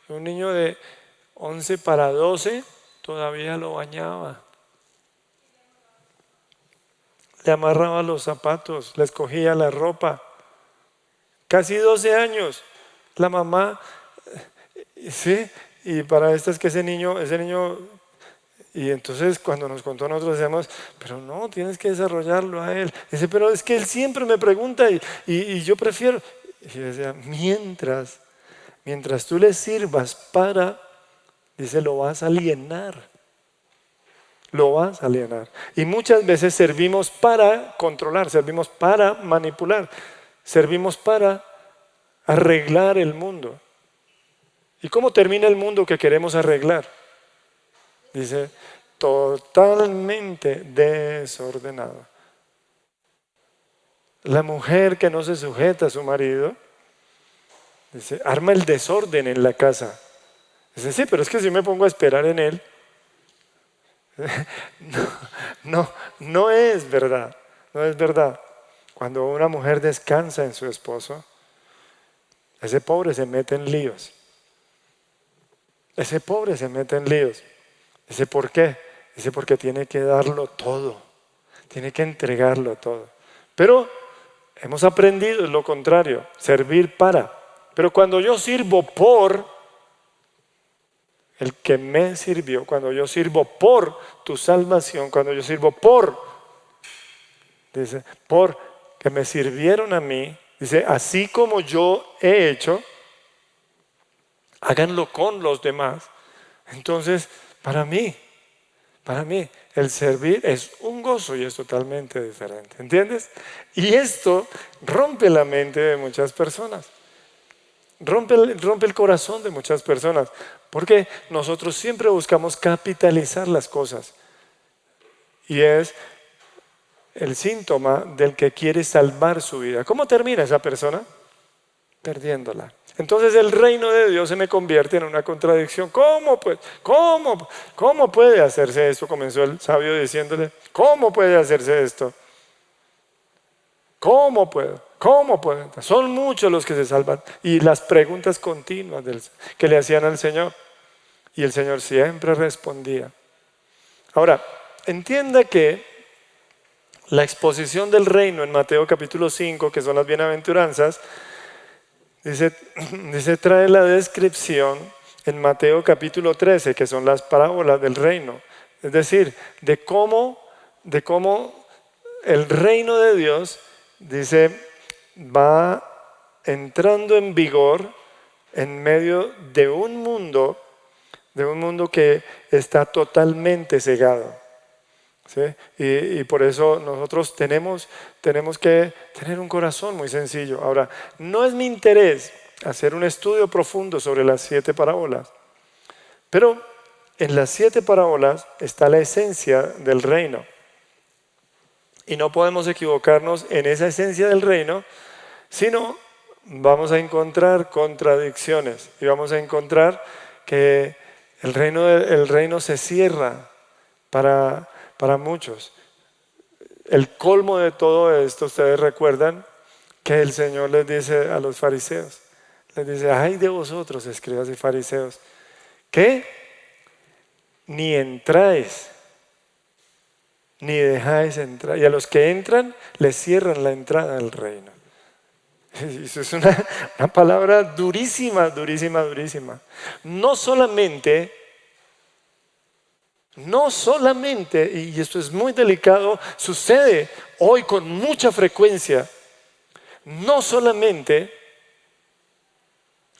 un niño de 11 para 12, todavía lo bañaba. Le amarraba los zapatos, le escogía la ropa. Casi 12 años. La mamá, sí, y para esto es que ese niño, y entonces cuando nos contó nosotros decíamos, pero no, tienes que desarrollarlo a él. Dice, pero es que él siempre me pregunta y yo prefiero. Y yo decía, mientras tú le sirvas para, dice, lo vas a alienar. Lo vas a alienar. Y muchas veces servimos para controlar, servimos para manipular, servimos para arreglar el mundo. ¿Y cómo termina el mundo que queremos arreglar? Dice, totalmente desordenado. La mujer que no se sujeta a su marido, dice, arma el desorden en la casa. Dice, sí, pero es que si me pongo a esperar en él, no es verdad, no es verdad. Cuando una mujer descansa en su esposo, ese pobre se mete en líos. Ese pobre se mete en líos. Dice, ¿por qué? Dice, porque tiene que darlo todo, tiene que entregarlo todo. Pero hemos aprendido lo contrario, servir para. Pero cuando yo sirvo por el que me sirvió, cuando yo sirvo por tu salvación, cuando yo sirvo por, dice, por que me sirvieron a mí, dice, así como yo he hecho, háganlo con los demás. Entonces, para mí, el servir es un gozo y es totalmente diferente. ¿Entiendes? Y esto rompe la mente de muchas personas. Rompe el corazón de muchas personas. Porque nosotros siempre buscamos capitalizar las cosas. Y es el síntoma del que quiere salvar su vida. ¿Cómo termina esa persona? Perdiéndola. Entonces el reino de Dios se me convierte en una contradicción. ¿Cómo puede hacerse esto? Comenzó el sabio diciéndole, ¿cómo puede hacerse esto? ¿Cómo puedo? Son muchos los que se salvan. Y las preguntas continuas que le hacían al Señor. Y el Señor siempre respondía. Ahora, entienda que la exposición del reino en Mateo capítulo 5, que son las bienaventuranzas, dice, trae la descripción en Mateo capítulo 13, que son las parábolas del reino. Es decir, de cómo el reino de Dios, dice, va entrando en vigor en medio de un mundo que está totalmente cegado. ¿Sí? Y por eso nosotros tenemos que tener un corazón muy sencillo. Ahora, no es mi interés hacer un estudio profundo sobre las 7 parábolas, pero en las 7 parábolas está la esencia del reino. Y no podemos equivocarnos en esa esencia del reino, sino vamos a encontrar contradicciones y vamos a encontrar que el reino se cierra para muchos. el colmo de todo esto, ustedes recuerdan que el Señor les dice a los fariseos, les dice, ay de vosotros, escribas y fariseos, que ni entráis, ni dejáis entrar, y a los que entran les cierran la entrada al reino. Eso es una palabra durísima, durísima, durísima. No solamente, y esto es muy delicado, sucede hoy con mucha frecuencia, no solamente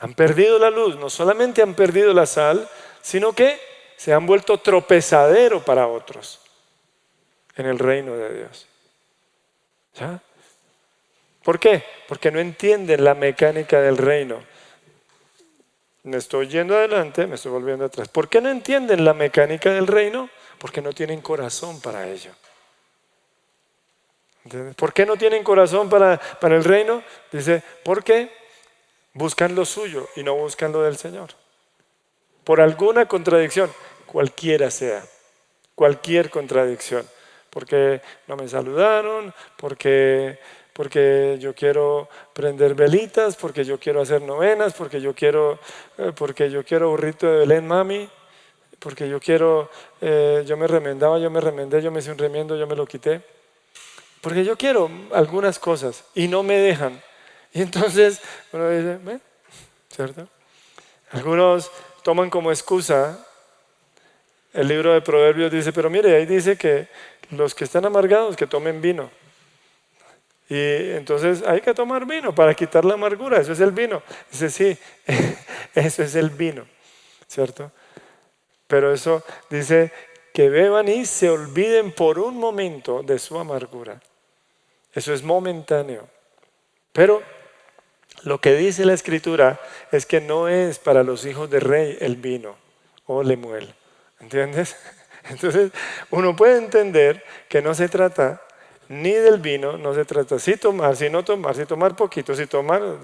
han perdido la luz, no solamente han perdido la sal, sino que se han vuelto tropezadero para otros en el reino de Dios. ¿Ya? ¿Por qué? Porque no entienden la mecánica del reino. Me estoy yendo adelante, me estoy volviendo atrás. ¿Por qué no entienden la mecánica del reino? Porque no tienen corazón para ello. ¿Entiendes? ¿Por qué no tienen corazón para el reino? Dice, porque buscan lo suyo y no buscan lo del Señor. Por alguna contradicción, cualquiera sea, cualquier contradicción. Porque no me saludaron, porque yo quiero prender velitas, porque yo quiero hacer novenas, porque yo quiero burrito de Belén, mami, porque yo me remendé, yo me hice un remiendo, yo me lo quité. Porque yo quiero algunas cosas y no me dejan. Y entonces uno dice, ¿cierto? Algunos toman como excusa, el libro de Proverbios dice, pero mire, ahí dice que los que están amargados que tomen vino. Y entonces hay que tomar vino para quitar la amargura, eso es el vino. Dice, sí, eso es el vino, ¿cierto? Pero eso dice que beban y se olviden por un momento de su amargura. Eso es momentáneo. Pero lo que dice la Escritura es que no es para los hijos de rey el vino o Lemuel, ¿entiendes? Entonces uno puede entender que no se trata ni del vino, no se trata si tomar, si no tomar, si tomar poquito, si tomar,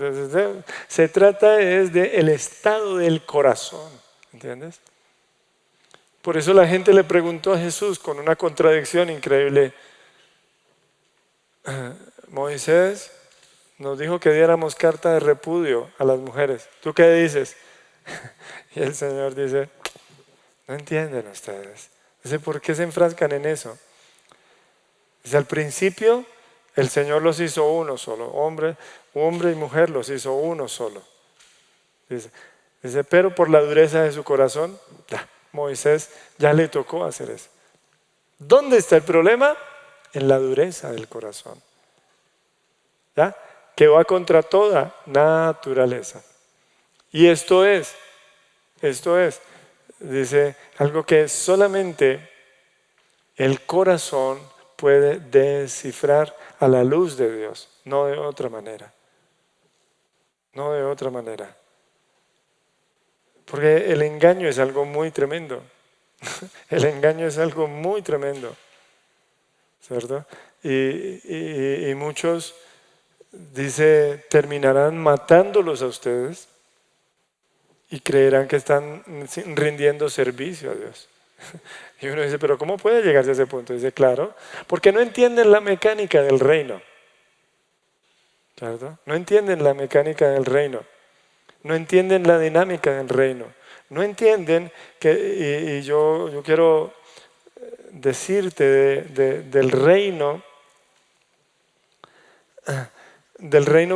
se trata es del estado del corazón, ¿entiendes? Por eso la gente le preguntó a Jesús con una contradicción increíble, Moisés nos dijo que diéramos carta de repudio a las mujeres, ¿tú qué dices? Y el Señor dice, no entienden ustedes. Dice, ¿por qué se enfrascan en eso? Dice, al principio el Señor los hizo uno solo, hombre y mujer los hizo uno solo. Dice, pero por la dureza de su corazón, Moisés ya le tocó hacer eso. ¿Dónde está el problema? En la dureza del corazón. ¿Ya? Que va contra toda naturaleza. Y esto es, dice, algo que solamente el corazón puede descifrar a la luz de Dios, no de otra manera. No de otra manera. Porque el engaño es algo muy tremendo. El engaño es algo muy tremendo. ¿Cierto? Y muchos, dice, terminarán matándolos a ustedes y creerán que están rindiendo servicio a Dios. Y uno dice, pero ¿cómo puede llegarse a ese punto? Dice, claro, porque no entienden la mecánica del reino. ¿Cierto? No entienden la mecánica del reino. No entienden la dinámica del reino. No entienden que, y yo quiero decirte del reino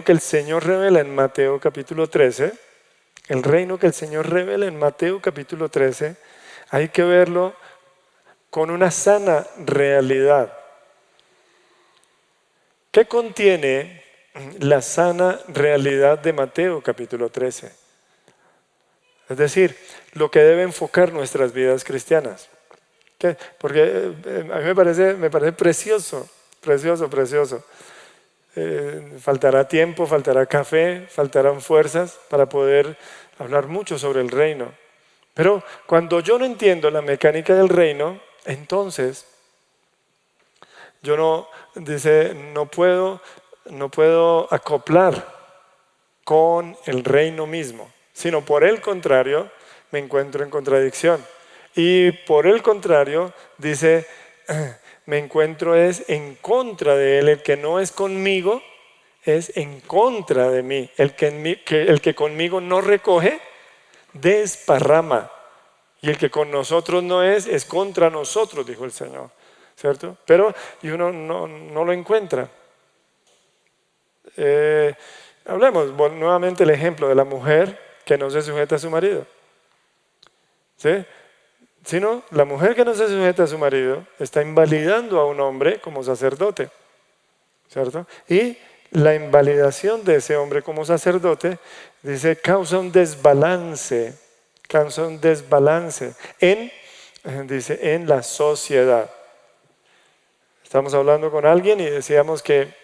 que el Señor revela en Mateo capítulo 13. El reino que el Señor revela en Mateo capítulo 13, hay que verlo con una sana realidad. ¿Qué contiene la sana realidad de Mateo capítulo 13? Es decir, lo que debe enfocar nuestras vidas cristianas. ¿Qué? Porque a mí me parece precioso. Faltará tiempo, faltará café, faltarán fuerzas para poder hablar mucho sobre el reino. Pero cuando yo no entiendo la mecánica del reino, entonces yo no puedo acoplar con el reino mismo, sino por el contrario me encuentro en contradicción. Y por el contrario, dice, me encuentro es en contra de él. El que no es conmigo es en contra de mí. El que conmigo no recoge, desparrama. Y el que con nosotros no es contra nosotros, dijo el Señor. ¿Cierto? Pero y uno no lo encuentra. Hablemos nuevamente el ejemplo de la mujer que no se sujeta a su marido. ¿Sí? Sino la mujer que no se sujeta a su marido está invalidando a un hombre como sacerdote. ¿Cierto? Y la invalidación de ese hombre como sacerdote, dice, causa un desbalance en la sociedad. Estamos hablando con alguien y decíamos que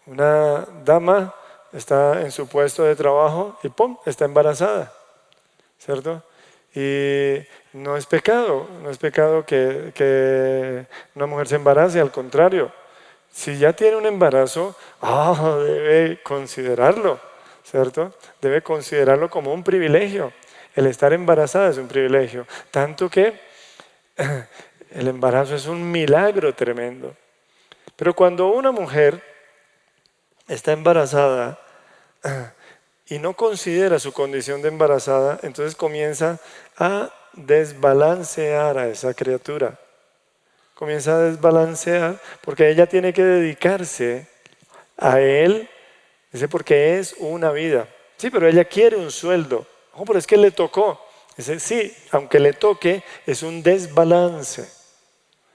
una dama está en su puesto de trabajo y ¡pum!, está embarazada, ¿cierto? Y no es pecado que una mujer se embarace, al contrario. Si ya tiene un embarazo, debe considerarlo, ¿cierto? Debe considerarlo como un privilegio. El estar embarazada es un privilegio, tanto que el embarazo es un milagro tremendo. Pero cuando una mujer está embarazada y no considera su condición de embarazada, entonces comienza a desbalancear a esa criatura. Comienza a desbalancear porque ella tiene que dedicarse a él, dice, porque es una vida. Sí, pero ella quiere un sueldo. Pero es que le tocó. Dice, sí, aunque le toque, es un desbalance.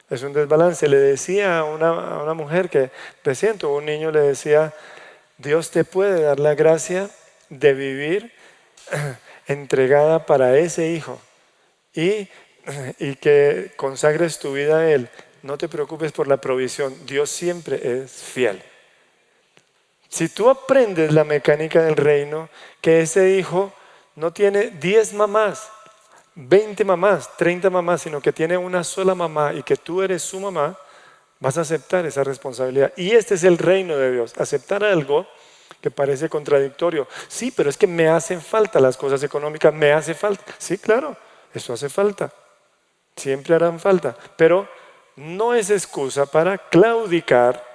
Es un desbalance. Le decía a una mujer que recién tuvo un niño, le decía, Dios te puede dar la gracia de vivir entregada para ese hijo y que consagres tu vida a Él. No te preocupes por la provisión. Dios siempre es fiel. Si tú aprendes la mecánica del reino, que ese hijo no tiene 10 mamás, 20 mamás, 30 mamás, sino que tiene una sola mamá y que tú eres su mamá, vas a aceptar esa responsabilidad. Y este es el reino de Dios, aceptar algo que parece contradictorio. Sí, pero es que me hacen falta las cosas económicas, me hace falta. Sí, claro, eso hace falta. Siempre harán falta, pero no es excusa para claudicar.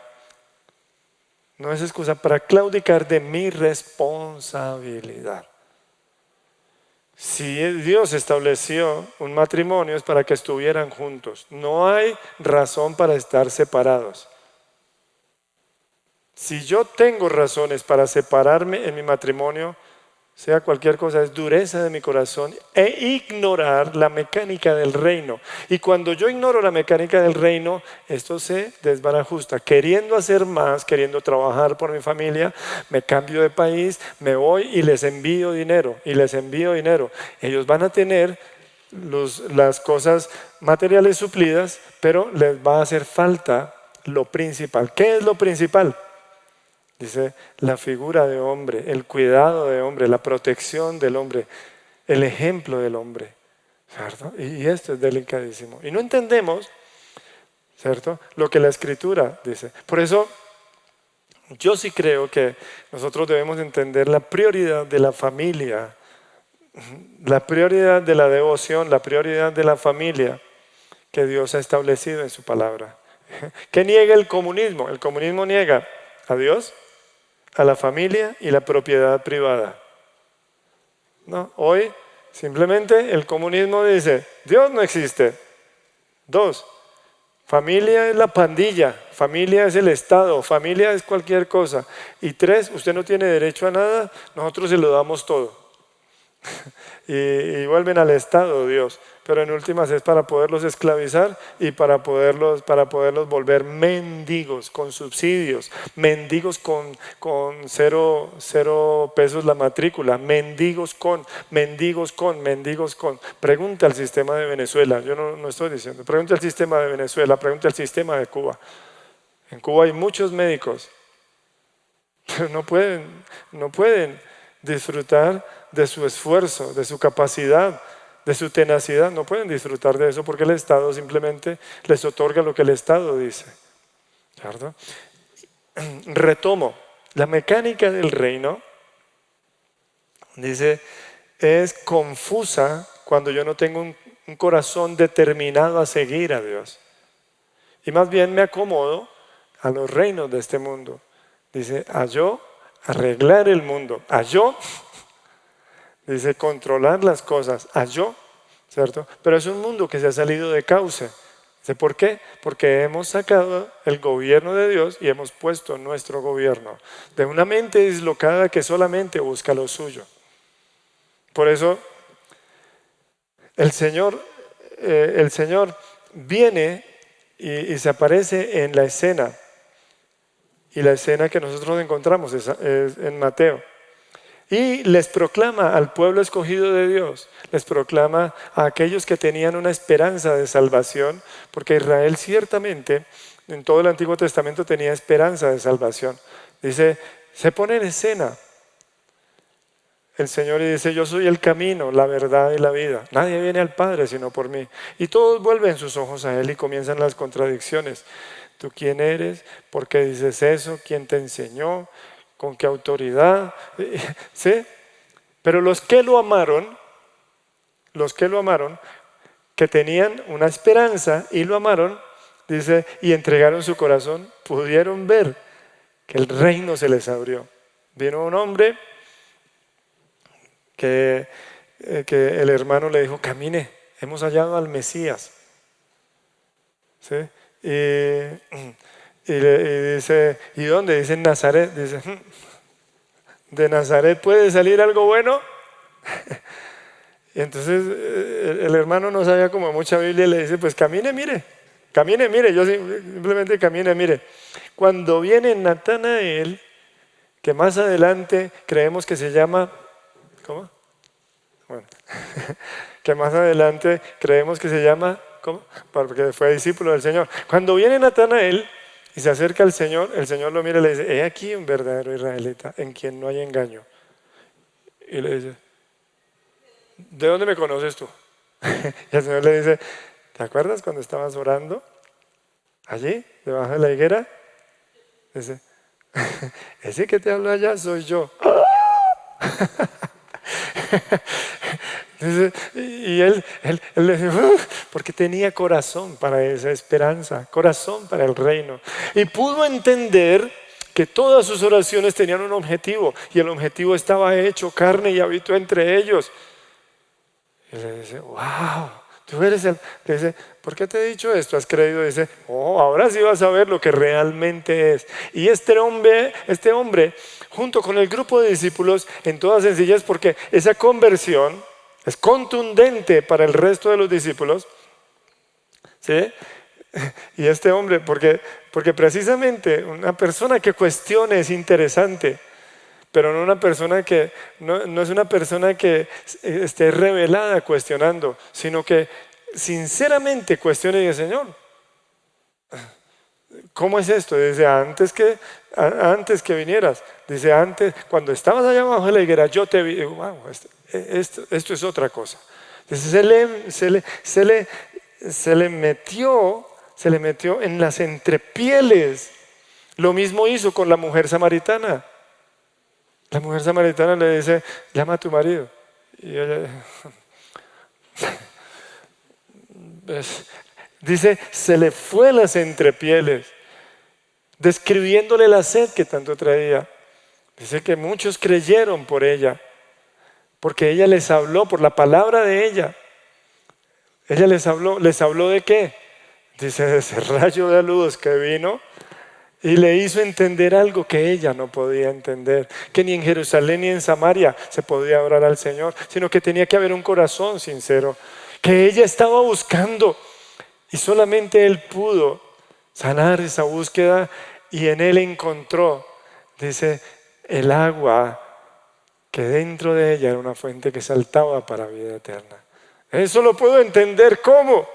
No es excusa para claudicar de mi responsabilidad. Si Dios estableció un matrimonio es para que estuvieran juntos. No hay razón para estar separados. Si yo tengo razones para separarme en mi matrimonio, sea cualquier cosa, es dureza de mi corazón e ignorar la mecánica del reino. Y cuando yo ignoro la mecánica del reino, esto se desbarajusta. Queriendo hacer más, queriendo trabajar por mi familia, me cambio de país, me voy y les envío dinero. Ellos van a tener las cosas materiales suplidas, pero les va a hacer falta lo principal. ¿Qué es lo principal? Dice, la figura de hombre, el cuidado de hombre, la protección del hombre, el ejemplo del hombre, ¿cierto? Y esto es delicadísimo. Y no entendemos, ¿cierto?, lo que la Escritura dice. Por eso, yo sí creo que nosotros debemos entender la prioridad de la familia, la prioridad de la devoción, la prioridad de la familia que Dios ha establecido en su palabra. ¿Qué niega el comunismo? El comunismo niega a Dios, a la familia y la propiedad privada. No, hoy simplemente el comunismo dice, Dios no existe. 2, familia es la pandilla, familia es el Estado, familia es cualquier cosa. Y 3, usted no tiene derecho a nada, nosotros se lo damos todo. y vuelven al Estado, Dios. Pero en últimas es para poderlos esclavizar y para poderlos volver mendigos con subsidios, mendigos con 0 pesos la matrícula, mendigos con. Pregunta al sistema de Venezuela, yo no estoy diciendo, pregunta al sistema de Venezuela, pregunta al sistema de Cuba. En Cuba hay muchos médicos, pero no pueden disfrutar de su esfuerzo, de su capacidad, de su tenacidad. No pueden disfrutar de eso porque el Estado simplemente les otorga lo que el Estado dice, ¿cierto? Retomo, la mecánica del reino, dice, es confusa cuando yo no tengo un corazón determinado a seguir a Dios. y más bien me acomodo a los reinos de este mundo. Dice, a yo arreglar el mundo, a yo, dice, controlar las cosas, a yo, ¿cierto? Pero es un mundo que se ha salido de cauce. Dice, ¿por qué? Porque hemos sacado el gobierno de Dios y hemos puesto nuestro gobierno de una mente dislocada que solamente busca lo suyo. Por eso el Señor viene y se aparece en la escena. Y la escena que nosotros encontramos es en Mateo. Y les proclama al pueblo escogido de Dios, les proclama a aquellos que tenían una esperanza de salvación, porque Israel ciertamente en todo el Antiguo Testamento tenía esperanza de salvación. Dice, se pone en escena el Señor y dice, yo soy el camino, la verdad y la vida. Nadie viene al Padre sino por mí. Y todos vuelven sus ojos a Él y comienzan las contradicciones. ¿Tú quién eres? ¿Por qué dices eso? ¿Quién te enseñó? ¿Con qué autoridad? ¿Sí? Pero los que lo amaron, que tenían una esperanza y lo amaron, dice, y entregaron su corazón, pudieron ver que el reino se les abrió. Vino un hombre que el hermano le dijo, camine, hemos hallado al Mesías. ¿Sí? Y dice, ¿y dónde? Dice en Nazaret. Dice, ¿de Nazaret puede salir algo bueno? Y entonces el hermano no sabía como mucha Biblia y le dice, pues camine, mire, yo simplemente camine, mire. Cuando viene Natanael, que más adelante creemos que se llama, ¿cómo? Bueno, que más adelante creemos que se llama, ¿cómo? Porque fue discípulo del Señor. Cuando viene Natanael y se acerca al Señor, el Señor lo mira y le dice, he aquí un verdadero israelita en quien no hay engaño. Y le dice, ¿de dónde me conoces tú? Y el Señor le dice, ¿te acuerdas cuando estabas orando allí, debajo de la higuera? Dice, ese que te habla allá soy yo. Dice, y él le dice, porque tenía corazón para esa esperanza, corazón para el reino. Y pudo entender que todas sus oraciones tenían un objetivo, y el objetivo estaba hecho carne y habitó entre ellos. Y le dice, wow, tú eres le dice, ¿por qué te he dicho esto? ¿Has creído? Dice, oh, ahora sí vas a ver lo que realmente es. Y este hombre, junto con el grupo de discípulos, en toda sencillez, porque esa conversión es contundente para el resto de los discípulos, ¿sí? Y este hombre, porque precisamente una persona que cuestione es interesante, pero no una persona que no es una persona que esté revelada cuestionando, sino que sinceramente cuestione y dice, Señor, ¿cómo es esto? Dice, antes que vinieras, dice, antes, cuando estabas allá abajo de la higuera, yo te vi. Wow, esto es otra cosa. Entonces se le metió en las entrepieles. Lo mismo hizo con la mujer samaritana. La mujer samaritana le dice, llama a tu marido. Y ella dice, se le fue las entrepieles, describiéndole la sed que tanto traía. Dice que muchos creyeron por ella, porque ella les habló, por la palabra de ella. Ella les habló ¿de qué? Dice, de ese rayo de luz que vino y le hizo entender algo que ella no podía entender, que ni en Jerusalén ni en Samaria se podía orar al Señor, sino que tenía que haber un corazón sincero, que ella estaba buscando y solamente Él pudo sanar esa búsqueda y en Él encontró, dice, el agua que dentro de ella era una fuente que saltaba para vida eterna. Eso lo puedo entender, ¿cómo?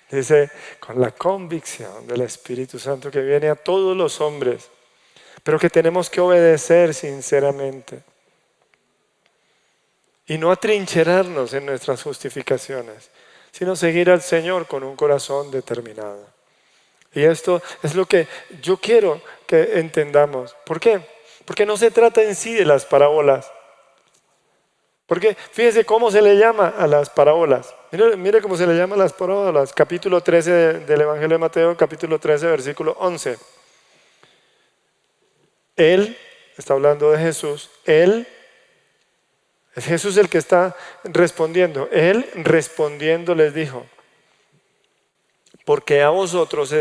Dice, con la convicción del Espíritu Santo que viene a todos los hombres, pero que tenemos que obedecer sinceramente y no atrincherarnos en nuestras justificaciones, sino seguir al Señor con un corazón determinado. Y esto es lo que yo quiero que entendamos. ¿Por qué? Porque no se trata en sí de las parábolas. Porque fíjense cómo se le llama a las parábolas. Mire cómo se le llama a las parábolas. Capítulo 13 del Evangelio de Mateo, capítulo 13, versículo 11. Él, está hablando de Jesús, es Jesús el que está respondiendo. Él respondiendo les dijo: porque a vosotros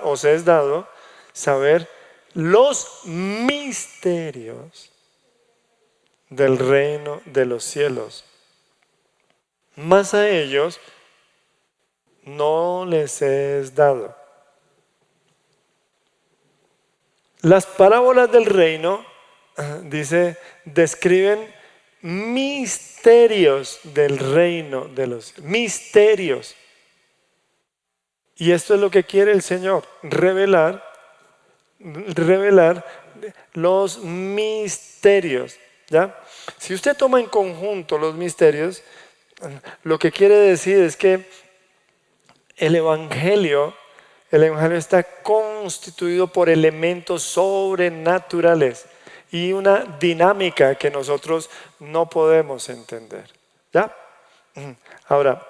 os es dado saber los misterios del reino de los cielos, mas a ellos no les es dado. Las parábolas del reino, dice, describen misterios del reino de los cielos. Misterios. Y esto es lo que quiere el Señor, revelar los misterios. ¿Ya? Si usted toma en conjunto los misterios, lo que quiere decir es que el Evangelio está constituido por elementos sobrenaturales y una dinámica que nosotros no podemos entender. ¿Ya? Ahora,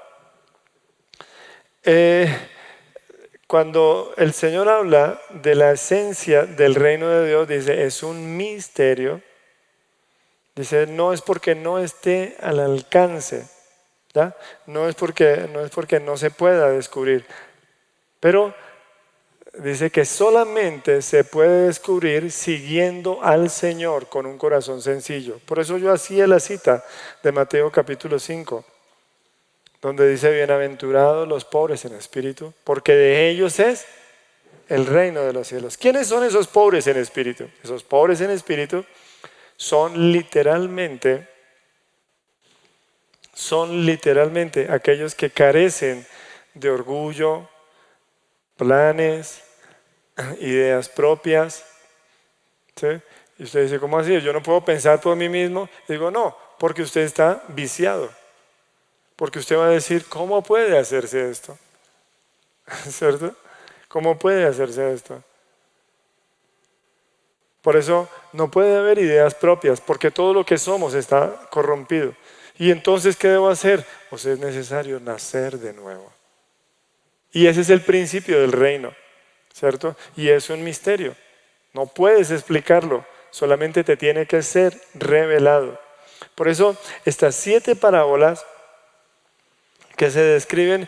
cuando el Señor habla de la esencia del reino de Dios, dice, es un misterio. Dice, no es porque no esté al alcance, ¿ya? No es porque no se pueda descubrir, pero dice que solamente se puede descubrir siguiendo al Señor con un corazón sencillo. Por eso yo hacía la cita de Mateo capítulo 5, donde dice, bienaventurados los pobres en espíritu, porque de ellos es el reino de los cielos. ¿Quiénes son esos pobres en espíritu? Esos pobres en espíritu son literalmente aquellos que carecen de orgullo, planes, ideas propias. ¿Sí? Y usted dice, ¿cómo así? Yo no puedo pensar por mí mismo. Digo, no, porque usted está viciado. Porque usted va a decir, ¿cómo puede hacerse esto? ¿Cierto? ¿Cómo puede hacerse esto? Por eso no puede haber ideas propias, porque todo lo que somos está corrompido. Y entonces, ¿qué debo hacer? Pues es necesario nacer de nuevo. Y ese es el principio del reino, ¿cierto? Y es un misterio. No puedes explicarlo, solamente te tiene que ser revelado. Por eso, estas 7 parábolas que se describen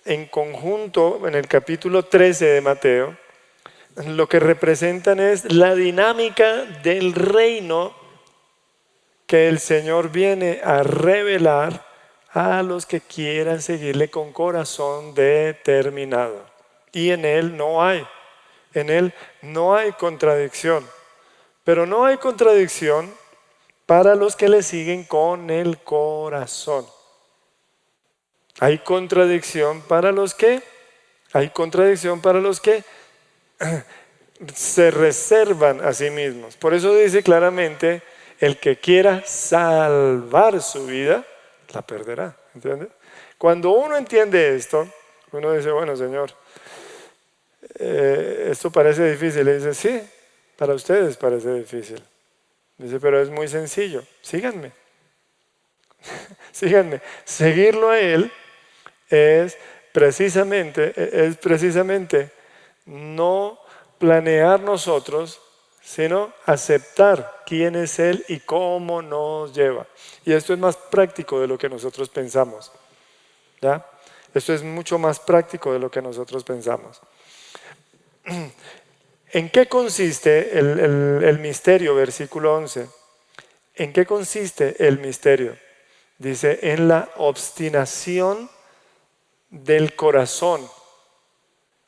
en conjunto en el capítulo 13 de Mateo, lo que representan es la dinámica del reino que el Señor viene a revelar a los que quieran seguirle con corazón determinado. Y en Él no hay contradicción. Pero no hay contradicción para los que le siguen con el corazón. Hay contradicción para los que se reservan a sí mismos. Por eso dice claramente, el que quiera salvar su vida, la perderá. ¿Entiendes? Cuando uno entiende esto, uno dice, bueno, Señor, esto parece difícil. Le dice, sí, para ustedes parece difícil. Dice, pero es muy sencillo. Síganme. Síganme. Seguirlo a Él es precisamente no planear nosotros, sino aceptar quién es Él y cómo nos lleva. Y esto es más práctico de lo que nosotros pensamos. ¿Ya? Esto es mucho más práctico de lo que nosotros pensamos. ¿En qué consiste el misterio? Versículo 11. ¿En qué consiste el misterio? Dice, en la obstinación del corazón,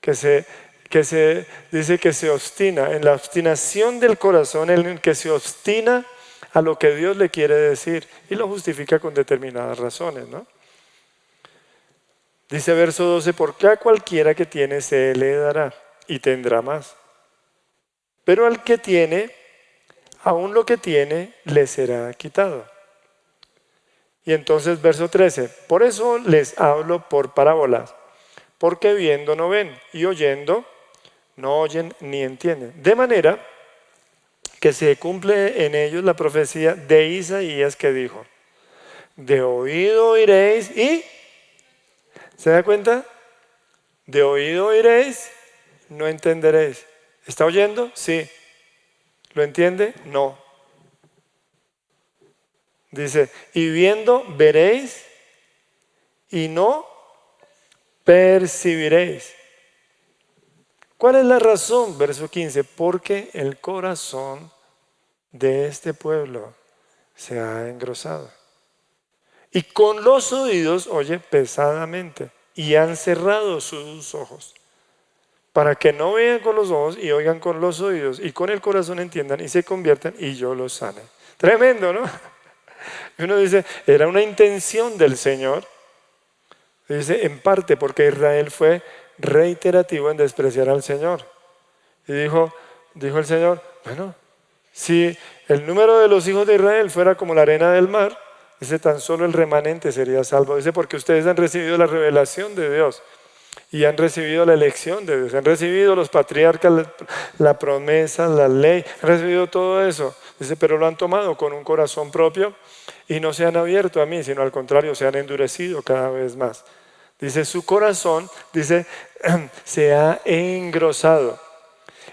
dice que se obstina, en la obstinación del corazón, en el que se obstina a lo que Dios le quiere decir y lo justifica con determinadas razones, ¿no? Dice verso 12, porque a cualquiera que tiene se le dará y tendrá más. Pero al que tiene, aún lo que tiene le será quitado. Y entonces verso 13, por eso les hablo por parábolas, porque viendo no ven y oyendo no oyen ni entienden. De manera que se cumple en ellos la profecía de Isaías que dijo, De oído oiréis y... ¿Se da cuenta? De oído oiréis, no entenderéis. ¿Está oyendo? Sí. ¿Lo entiende? No. Dice, y viendo veréis y no percibiréis. ¿Cuál es la razón? Verso 15, porque el corazón de este pueblo se ha engrosado. Y con los oídos oye pesadamente y han cerrado sus ojos para que no vean con los ojos y oigan con los oídos y con el corazón entiendan y se conviertan y yo los sane. Tremendo, ¿no? Y uno dice, era una intención del Señor. Dice, en parte porque Israel fue reiterativo en despreciar al Señor. Y dijo el Señor, bueno, si el número de los hijos de Israel fuera como la arena del mar, dice, tan solo el remanente sería salvo. Dice, porque ustedes han recibido la revelación de Dios y han recibido la elección de Dios, han recibido los patriarcas, la promesa, la ley, han recibido todo eso. Dice, pero lo han tomado con un corazón propio y no se han abierto a mí, sino al contrario, se han endurecido cada vez más. Dice, su corazón, dice, se ha engrosado.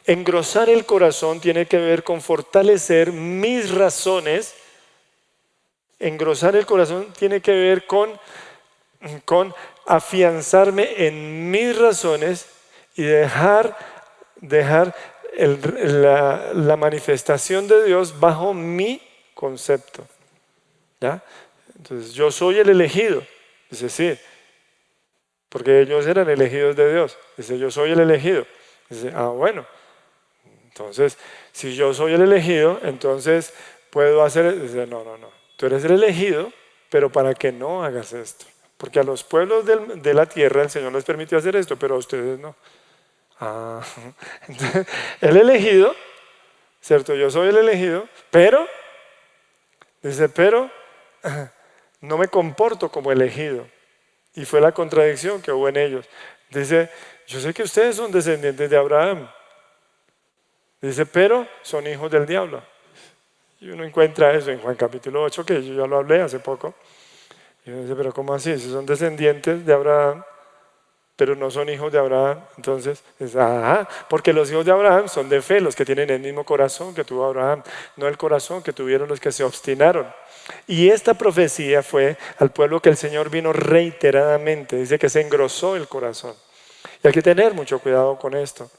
Engrosar el corazón tiene que ver con fortalecer mis razones. Engrosar el corazón tiene que ver con afianzarme en mis razones y dejar la manifestación de Dios bajo mi concepto. ¿Ya? Entonces, yo soy el elegido. Dice, sí, porque ellos eran elegidos de Dios. Dice, yo soy el elegido. Dice, bueno, entonces, si yo soy el elegido, entonces puedo hacer... Dice, no, tú eres el elegido, pero para que no hagas esto. Porque a los pueblos de la tierra el Señor les permitió hacer esto, pero a ustedes no. Entonces, el elegido, ¿cierto? Yo soy el elegido, pero, dice, pero no me comporto como elegido. Y fue la contradicción que hubo en ellos. Dice, yo sé que ustedes son descendientes de Abraham. Dice, pero son hijos del diablo. Y uno encuentra eso en Juan capítulo 8, que yo ya lo hablé hace poco. Y uno dice, pero ¿cómo así? Si son descendientes de Abraham, pero no son hijos de Abraham. Entonces, porque los hijos de Abraham son de fe, los que tienen el mismo corazón que tuvo Abraham, no el corazón que tuvieron los que se obstinaron. Y esta profecía fue al pueblo que el Señor vino reiteradamente. Dice que se engrosó el corazón. Y hay que tener mucho cuidado con esto.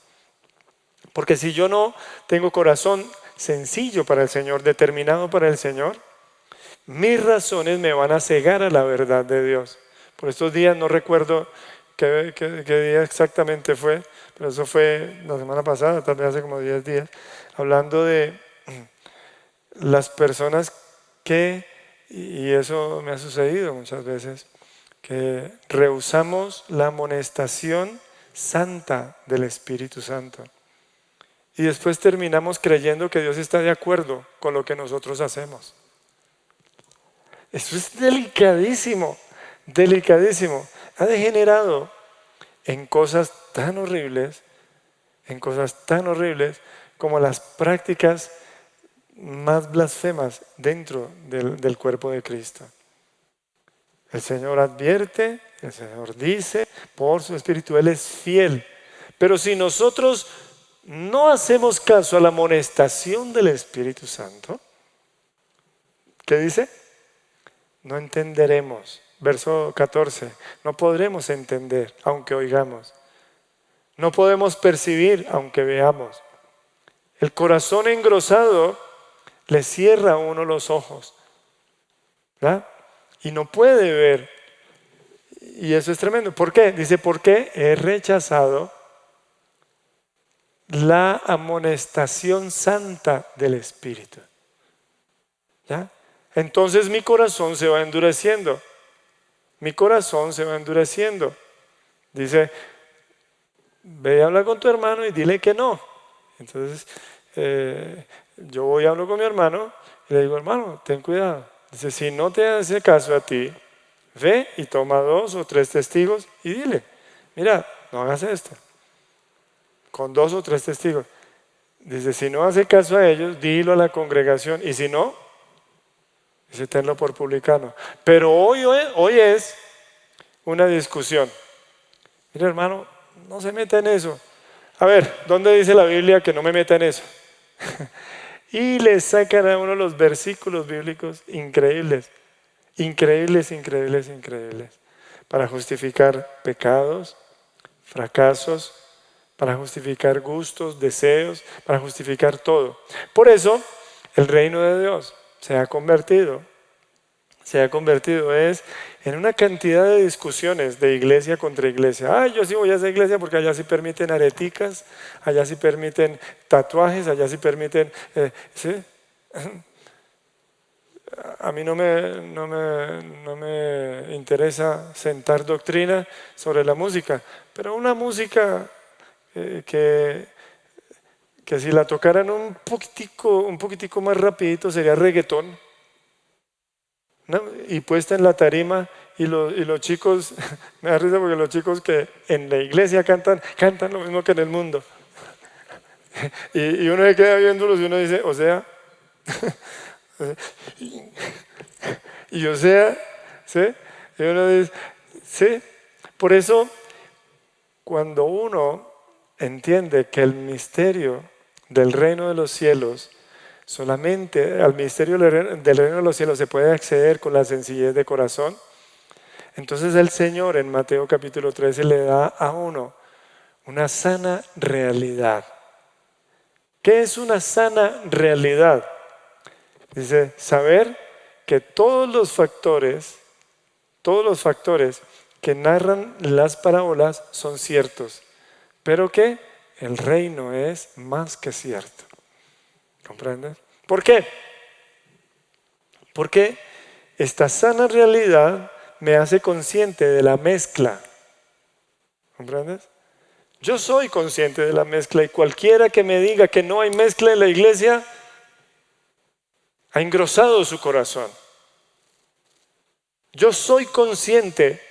Porque si yo no tengo corazón sencillo para el Señor, determinado para el Señor, mis razones me van a cegar a la verdad de Dios. Por estos días no recuerdo qué día exactamente fue, pero eso fue la semana pasada, tal vez hace como 10 días, hablando de las personas que, y eso me ha sucedido muchas veces, que rehusamos la amonestación santa del Espíritu Santo. Y después terminamos creyendo que Dios está de acuerdo con lo que nosotros hacemos. Eso es delicadísimo, delicadísimo. Ha degenerado en cosas tan horribles como las prácticas más blasfemas dentro del cuerpo de Cristo. El Señor advierte, el Señor dice, por su Espíritu, Él es fiel. Pero si nosotros no hacemos caso a la amonestación del Espíritu Santo, ¿qué dice? No entenderemos. Verso 14, no podremos entender aunque oigamos. No podemos percibir aunque veamos. El corazón engrosado le cierra a uno los ojos, ¿verdad? Y no puede ver. Y eso es tremendo. ¿Por qué? Dice, porque he rechazado la amonestación santa del Espíritu. ¿Ya? Entonces mi corazón se va endureciendo. Mi corazón se va endureciendo. Dice, ve y habla con tu hermano y dile que no. Entonces, yo voy y hablo con mi hermano y le digo, hermano, ten cuidado. Dice, si no te hace caso a ti, ve y toma 2 o 3 testigos y dile, mira, no hagas esto. Con 2 o 3 testigos. Dice, si no hace caso a ellos, dilo a la congregación. Y si no, Dice, tenlo por publicano. Pero hoy es una discusión. Mira, hermano, no se meta en eso. A ver, ¿dónde dice la Biblia que no me meta en eso? Y le sacan a uno los versículos bíblicos increíbles, increíbles, increíbles, increíbles, para justificar pecados, fracasos, para justificar gustos, deseos, para justificar todo. Por eso, el reino de Dios se ha convertido es en una cantidad de discusiones de iglesia contra iglesia. Ay, yo sí voy a esa iglesia porque allá sí permiten areticas, allá sí permiten tatuajes, allá sí permiten... ¿sí? A mí no me interesa sentar doctrina sobre la música, pero una música que si la tocaran un poquitico más rapidito sería reggaetón, ¿no? Y puesta en la tarima y los chicos, me da risa porque los chicos que en la iglesia cantan lo mismo que en el mundo. Y uno se queda viéndolos y uno dice, o sea, y o sea, ¿sí? Y uno dice, sí. Por eso, cuando uno entiende que el misterio del reino de los cielos, solamente al misterio del reino de los cielos se puede acceder con la sencillez de corazón, entonces el Señor en Mateo capítulo 13 le da a uno una sana realidad. ¿Qué es una sana realidad? Dice, saber que todos los factores que narran las parábolas son ciertos, pero que el reino es más que cierto. ¿Comprendes? ¿Por qué? Porque esta sana realidad me hace consciente de la mezcla. ¿Comprendes? Yo soy consciente de la mezcla y cualquiera que me diga que no hay mezcla en la iglesia ha engrosado su corazón. Yo soy consciente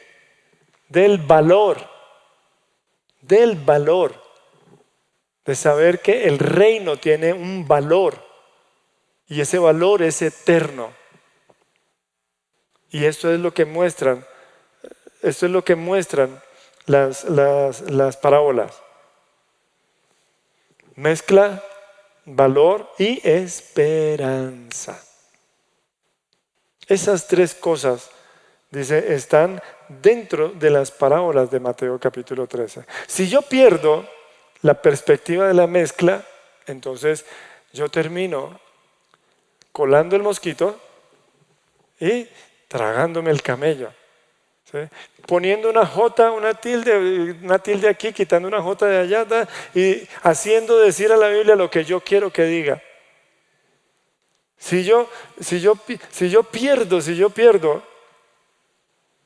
del valor de saber que el reino tiene un valor y ese valor es eterno. Y esto es lo que muestran las parábolas. Mezcla, valor y esperanza. Esas tres cosas, dice, están dentro de las parábolas de Mateo capítulo 13. Si yo pierdo la perspectiva de la mezcla, entonces yo termino colando el mosquito y tragándome el camello, ¿sí? Poniendo una jota, una tilde aquí, quitando una jota de allá y haciendo decir a la Biblia lo que yo quiero que diga. Si yo pierdo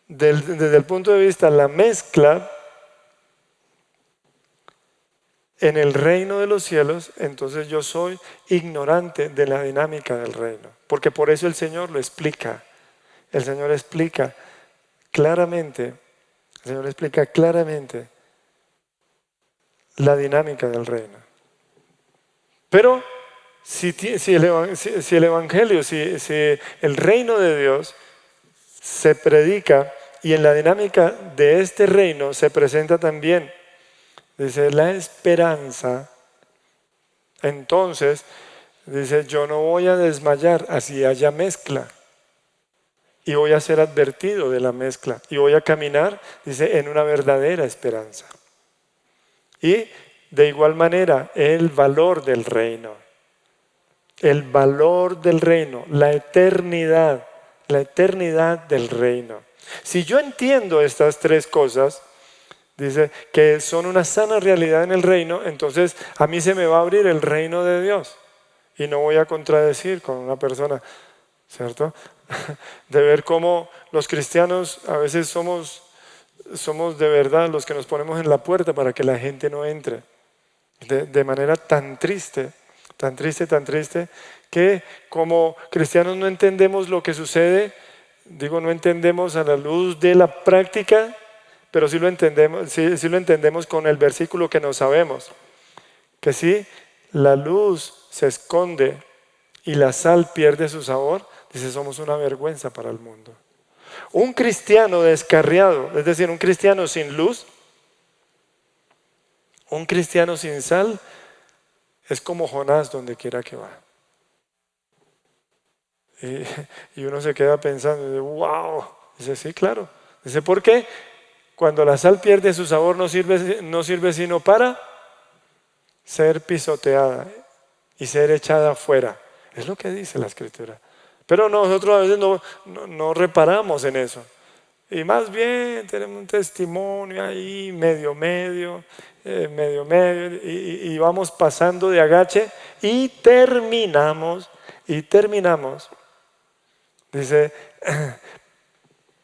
desde el punto de vista la mezcla en el reino de los cielos, entonces yo soy ignorante de la dinámica del reino. Porque por eso el Señor lo explica. El Señor explica claramente la dinámica del reino. Pero si el Evangelio, si el reino de Dios se predica y en la dinámica de este reino se presenta también, dice, la esperanza, entonces, dice, yo no voy a desmayar así haya mezcla. Y voy a ser advertido de la mezcla. Y voy a caminar, dice, en una verdadera esperanza. Y de igual manera, el valor del reino. El valor del reino, la eternidad del reino. Si yo entiendo estas tres cosas, dice que son una sana realidad en el reino, entonces a mí se me va a abrir el reino de Dios. Y no voy a contradecir con una persona, ¿cierto? De ver cómo los cristianos a veces somos de verdad los que nos ponemos en la puerta para que la gente no entre. De manera tan triste, que como cristianos no entendemos lo que sucede, no entendemos a la luz de la práctica, pero sí lo entendemos con el versículo que no sabemos. Que si la luz se esconde y la sal pierde su sabor, dice, somos una vergüenza para el mundo. Un cristiano descarriado, es decir, un cristiano sin luz, un cristiano sin sal, es como Jonás donde quiera que va. Y uno se queda pensando, dice, wow. Dice, sí, claro. Dice, ¿por qué? Cuando la sal pierde su sabor no sirve sino para ser pisoteada y ser echada afuera. Es lo que dice la Escritura. Pero nosotros a veces no reparamos en eso. Y más bien tenemos un testimonio ahí, medio, y vamos pasando de agache y terminamos, dice,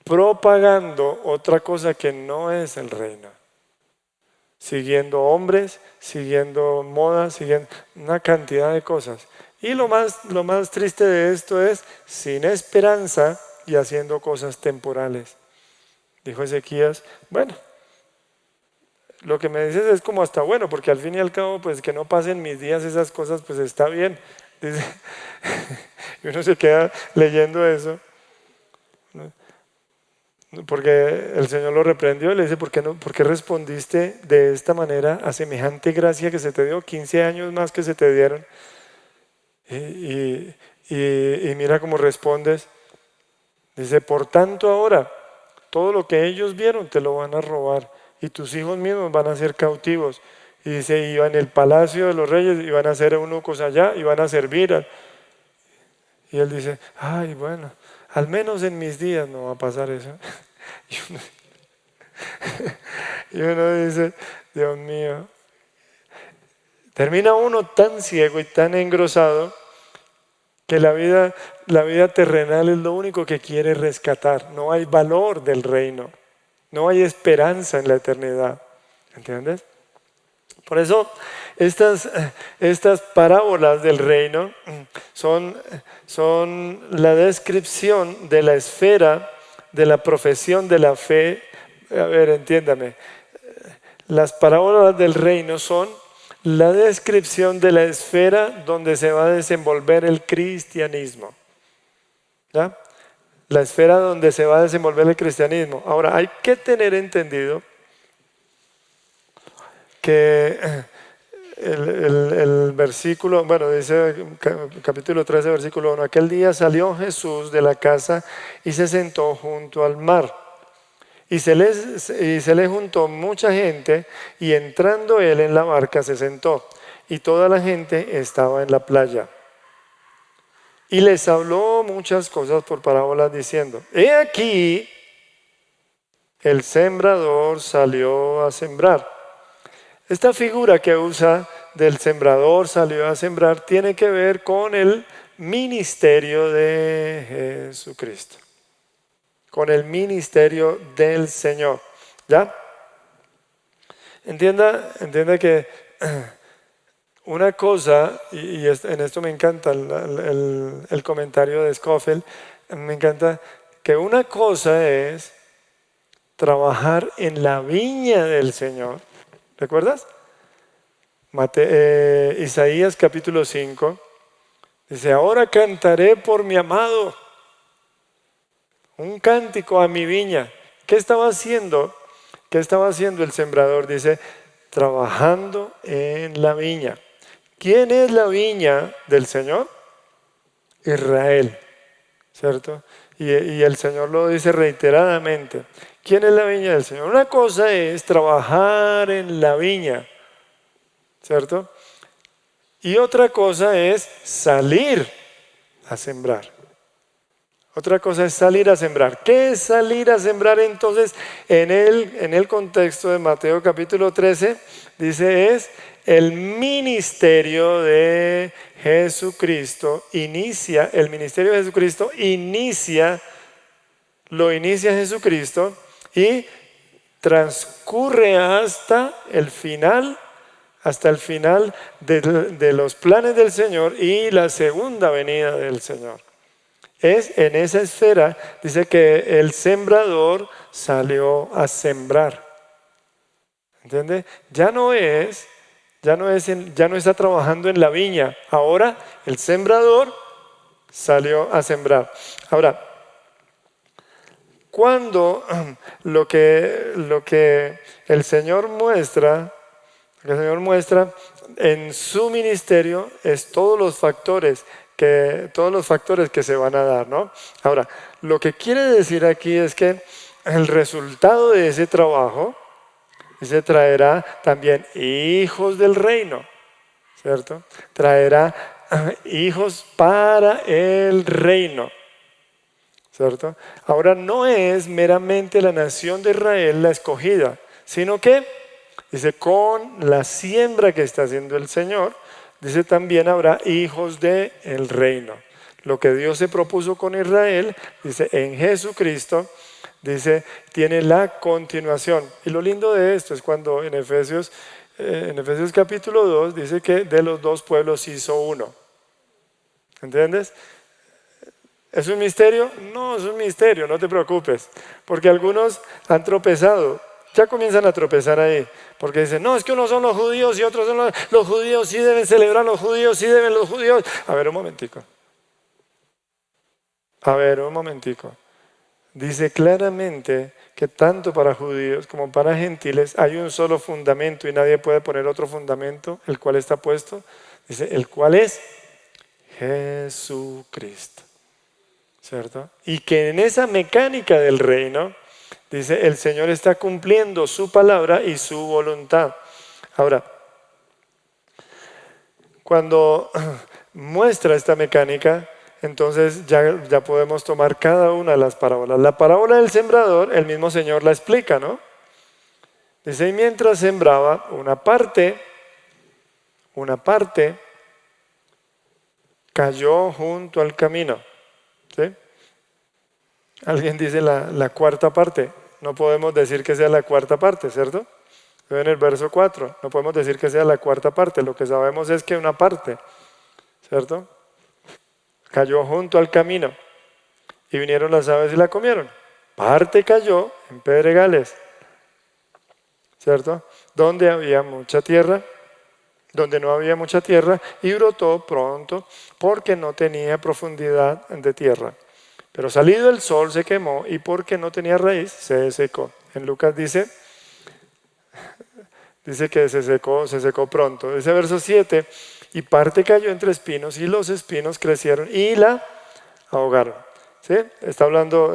propagando otra cosa que no es el reino. Siguiendo hombres, siguiendo modas, siguiendo una cantidad de cosas. Y lo más triste de esto es sin esperanza y haciendo cosas temporales. Dijo Ezequías, bueno, lo que me dices es como hasta bueno, porque al fin y al cabo, pues que no pasen mis días esas cosas, pues está bien. Dice, y uno se queda leyendo eso, porque el Señor lo reprendió y le dice, ¿por qué respondiste de esta manera a semejante gracia que se te dio? 15 años más que se te dieron. Y mira cómo respondes. Dice, por tanto ahora, todo lo que ellos vieron te lo van a robar y tus hijos mismos van a ser cautivos. Y dice, iban en el palacio de los reyes y van a ser eunucos allá y van a servir. Y él dice, ay, bueno, al menos en mis días no va a pasar eso. Y uno dice, Dios mío. Termina uno tan ciego y tan engrosado que la vida terrenal es lo único que quiere rescatar. No hay valor del reino. No hay esperanza en la eternidad. ¿Entiendes? Por eso estas parábolas del reino son la descripción de la esfera de la profesión de la fe. A ver, entiéndame. Las parábolas del reino son la descripción de la esfera donde se va a desenvolver el cristianismo. ¿Ya? La esfera donde se va a desenvolver el cristianismo. Ahora, hay que tener entendido que el versículo, bueno, dice capítulo 13, versículo 1, aquel día salió Jesús de la casa y se sentó junto al mar. Y se le juntó mucha gente y entrando él en la barca se sentó y toda la gente estaba en la playa. Y les habló muchas cosas por parábolas diciendo, he aquí el sembrador salió a sembrar. Esta figura que usa del sembrador salió a sembrar tiene que ver con el ministerio de Jesucristo. Con el ministerio del Señor. ¿Ya? Entienda que una cosa, y en esto me encanta el comentario de Scofield, me encanta que una cosa es trabajar en la viña del Señor. ¿Recuerdas? Isaías capítulo 5 dice, ahora cantaré por mi amado. Un cántico a mi viña. ¿Qué estaba haciendo? ¿Qué estaba haciendo el sembrador? Dice, trabajando en la viña. ¿Quién es la viña del Señor? Israel, ¿cierto? Y el Señor lo dice reiteradamente. ¿Quién es la viña del Señor? Una cosa es trabajar en la viña, ¿cierto? Y otra cosa es salir a sembrar. Otra cosa es salir a sembrar. ¿Qué es salir a sembrar entonces? En el contexto de Mateo capítulo 13, dice es el ministerio de Jesucristo. El ministerio de Jesucristo lo inicia Jesucristo y transcurre hasta el final de los planes del Señor y la segunda venida del Señor. Es en esa esfera, dice que el sembrador salió a sembrar. ¿Entiende? Ya no está trabajando en la viña. Ahora el sembrador salió a sembrar. Ahora, cuando lo que el Señor muestra en su ministerio es todos los factores que se van a dar, ¿no? Ahora, lo que quiere decir aquí es que el resultado de ese trabajo se traerá también hijos del reino, ¿cierto? Traerá hijos para el reino, ¿cierto? Ahora no es meramente la nación de Israel la escogida, sino que, dice, con la siembra que está haciendo el Señor, dice, también habrá hijos del reino. Lo que Dios se propuso con Israel, dice, en Jesucristo, dice, tiene la continuación. Y lo lindo de esto es cuando en Efesios capítulo 2 dice que de los dos pueblos hizo uno. ¿Entiendes? ¿Es un misterio? No, es un misterio, no te preocupes, porque algunos han tropezado, ya comienzan a tropezar ahí, porque dicen, no, es que unos son los judíos y otros son los judíos, sí deben celebrar los judíos, sí deben los judíos. A ver, un momentico. Dice claramente que tanto para judíos como para gentiles hay un solo fundamento y nadie puede poner otro fundamento, el cual está puesto, dice, el cual es Jesucristo. ¿Cierto? Y que en esa mecánica del reino, dice, el Señor está cumpliendo su palabra y su voluntad. Ahora, cuando muestra esta mecánica, entonces ya podemos tomar cada una de las parábolas. La parábola del sembrador, el mismo Señor la explica, ¿no? Dice, y mientras sembraba, una parte cayó junto al camino. ¿Sí? Alguien dice la cuarta parte. No podemos decir que sea la cuarta parte, ¿cierto? En el verso 4, no podemos decir que sea la cuarta parte. Lo que sabemos es que una parte, ¿cierto? Cayó junto al camino y vinieron las aves y la comieron. Parte cayó en pedregales, ¿cierto? Donde había mucha tierra, donde no había mucha tierra, y brotó pronto porque no tenía profundidad de tierra. Pero salido el sol se quemó y porque no tenía raíz se secó. En Lucas dice que se secó pronto. Dice verso 7, y parte cayó entre espinos y los espinos crecieron y la ahogaron. ¿Sí? Está hablando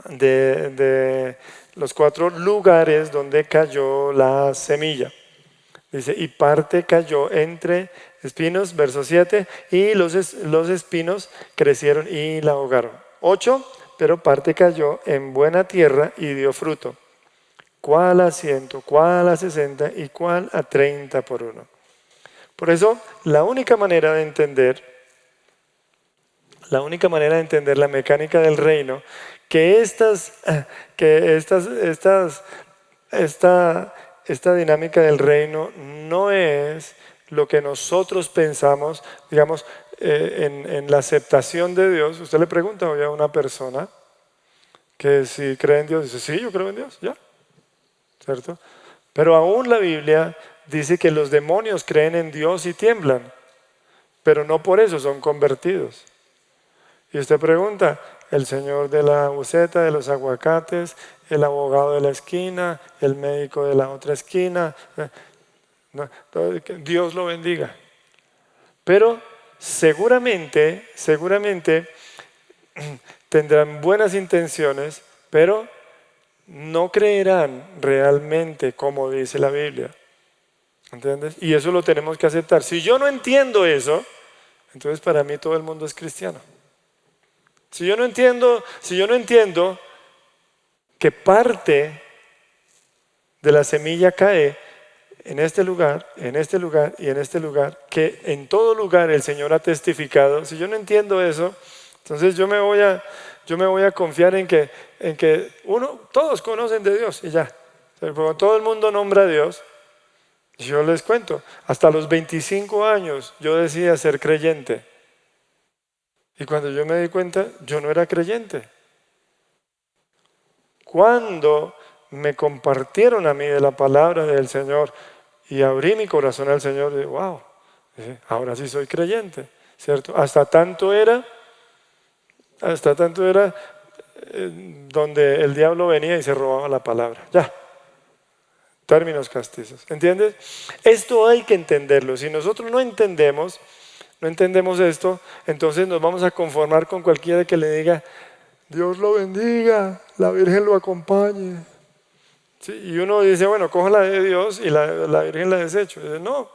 de los 4 lugares donde cayó la semilla. Dice, y parte cayó entre espinos, verso 7, y los espinos crecieron y la ahogaron. 8, pero parte cayó en buena tierra y dio fruto. ¿Cuál a 100, cuál a 60 y cuál a 30 por uno? Por eso, la única manera de entender la mecánica del reino, esta dinámica del reino no es lo que nosotros pensamos, digamos, en la aceptación de Dios. Usted le pregunta hoy a una persona que si cree en Dios, dice, sí, yo creo en Dios, ya, ¿cierto? Pero aún la Biblia dice que los demonios creen en Dios y tiemblan, pero no por eso son convertidos. Y usted pregunta, el señor de la buceta, de los aguacates, el abogado de la esquina, el médico de la otra esquina, Dios lo bendiga. Pero seguramente tendrán buenas intenciones, pero no creerán realmente como dice la Biblia. ¿Entiendes? Y eso lo tenemos que aceptar. Si yo no entiendo eso, entonces para mí todo el mundo es cristiano. Si yo no entiendo que parte de la semilla cae en este lugar y en este lugar, que en todo lugar el Señor ha testificado, si yo no entiendo eso, entonces yo me voy a confiar en que todos conocen de Dios y ya. Todo el mundo nombra a Dios. Yo les cuento, hasta los 25 años yo decía ser creyente. Y cuando yo me di cuenta, yo no era creyente. Cuando me compartieron a mí de la palabra del Señor y abrí mi corazón al Señor, dije, wow, ahora sí soy creyente. ¿cierto? Hasta tanto era donde el diablo venía y se robaba la palabra. Ya, términos castizos, ¿entiendes? Esto hay que entenderlo. Si nosotros no entendemos esto, entonces nos vamos a conformar con cualquiera que le diga, Dios lo bendiga, la Virgen lo acompañe. Sí, y uno dice, bueno, cojo la de Dios y la Virgen la desecho. Y dice, no,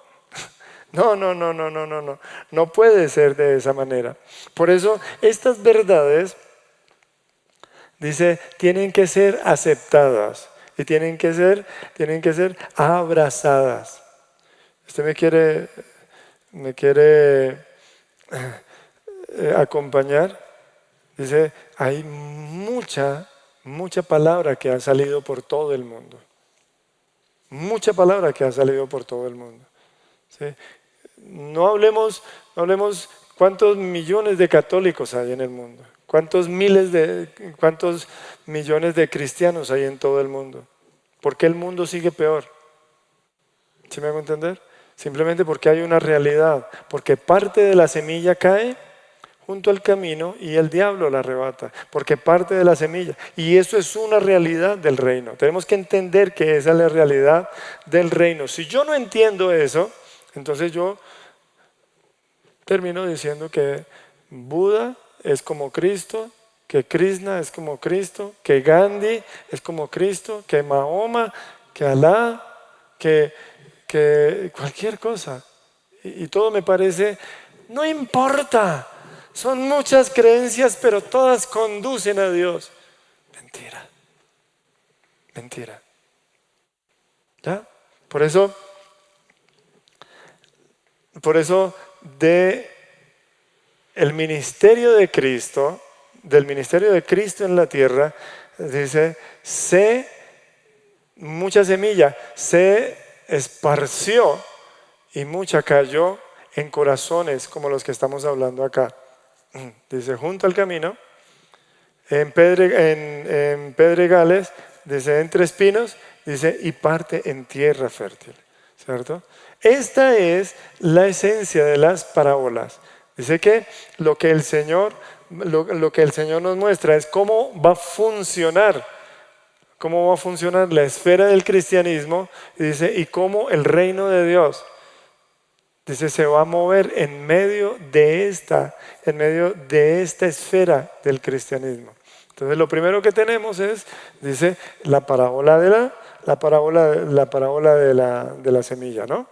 no puede ser de esa manera. Por eso estas verdades, dice, tienen que ser aceptadas y tienen que ser abrazadas. Usted me quiere acompañar. Dice, hay mucha palabra que ha salido por todo el mundo. Mucha palabra que ha salido por todo el mundo. ¿Sí? No hablemos cuántos millones de católicos hay en el mundo. Cuántos millones de cristianos hay en todo el mundo. ¿Por qué el mundo sigue peor? ¿Sí me hago entender? Simplemente porque hay una realidad. Porque parte de la semilla cae junto al camino y el diablo la arrebata, porque parte de la semilla. Y eso es una realidad del reino. Tenemos que entender que esa es la realidad del reino. Si yo no entiendo eso, entonces yo termino diciendo que Buda es como Cristo, que Krishna es como Cristo, que Gandhi es como Cristo, que Mahoma, que Alá, que cualquier cosa. Y todo me parece, no importa. Son muchas creencias, pero todas conducen a Dios. Mentira. ¿Ya? Por eso del ministerio de Cristo en la tierra, dice, mucha semilla se esparció y mucha cayó en corazones como los que estamos hablando acá. Dice, junto al camino, en pedregales, dice, entre espinos, dice, y parte en tierra fértil, ¿cierto? Esta es la esencia de las parábolas. Dice que lo que el Señor nos muestra es cómo va a funcionar la esfera del cristianismo, y dice, y cómo el reino de Dios, dice, se va a mover en medio de esta esfera del cristianismo. Entonces lo primero que tenemos es, dice, la parábola de la semilla, ¿no?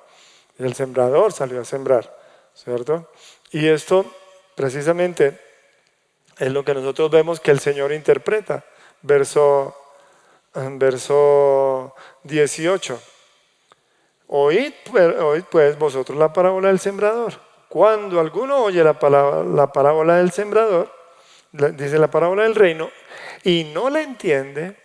El sembrador salió a sembrar, ¿cierto? Y esto precisamente es lo que nosotros vemos que el Señor interpreta. Verso 18. Oíd pues vosotros la parábola del sembrador. Cuando alguno oye la parábola del sembrador, dice la parábola del reino, y no la entiende,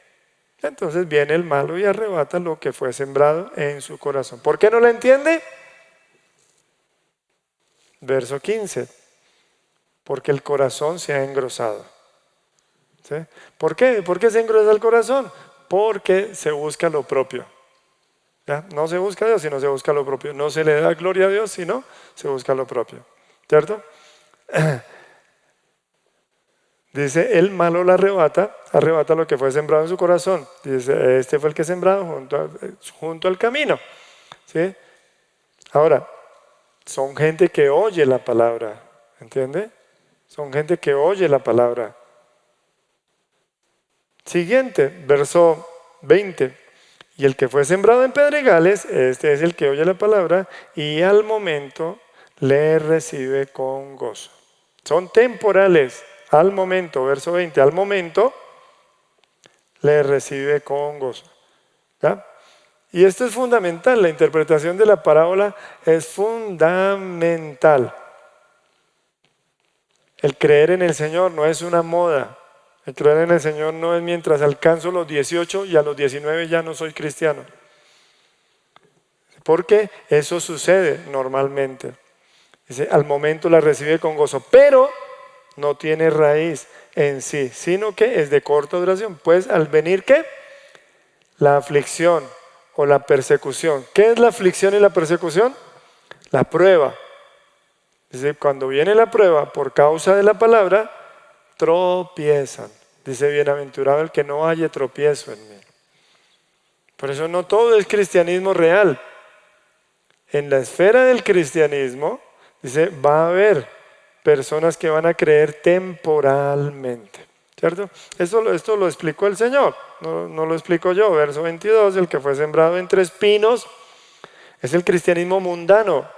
entonces viene el malo y arrebata lo que fue sembrado en su corazón. ¿Por qué no la entiende? Verso 15. Porque el corazón se ha engrosado. ¿Sí? ¿Por qué? ¿Por qué se engrosa el corazón? Porque se busca lo propio. ¿Ya? No se busca a Dios, sino se busca lo propio. No se le da gloria a Dios, sino se busca lo propio. ¿Cierto? Dice, el malo la arrebata lo que fue sembrado en su corazón. Dice, este fue el que sembrado junto al camino. ¿Sí? Ahora, son gente que oye la palabra. ¿Entiende? Son gente que oye la palabra. Siguiente, verso 20. Y el que fue sembrado en pedregales, este es el que oye la palabra y al momento le recibe con gozo. Son temporales. Al momento, verso 20, al momento le recibe con gozo. ¿Ya? Y esto es fundamental. La interpretación de la parábola es fundamental. El creer en el Señor no es una moda. El creer en el Señor no es mientras alcanzo los 18 y a los 19 ya no soy cristiano. Porque eso sucede normalmente. Dice, al momento la recibe con gozo, pero no tiene raíz en sí, sino que es de corta duración. Pues al venir, ¿qué? La aflicción o la persecución. ¿Qué es la aflicción y la persecución? La prueba. Dice, cuando viene la prueba por causa de la palabra, tropiezan. Dice, bienaventurado el que no haya tropiezo en mí. Por eso no todo es cristianismo real. En la esfera del cristianismo, dice, va a haber personas que van a creer temporalmente. ¿Cierto? Esto lo explicó el Señor, no lo explico yo. Verso 22, el que fue sembrado entre espinos es el cristianismo mundano.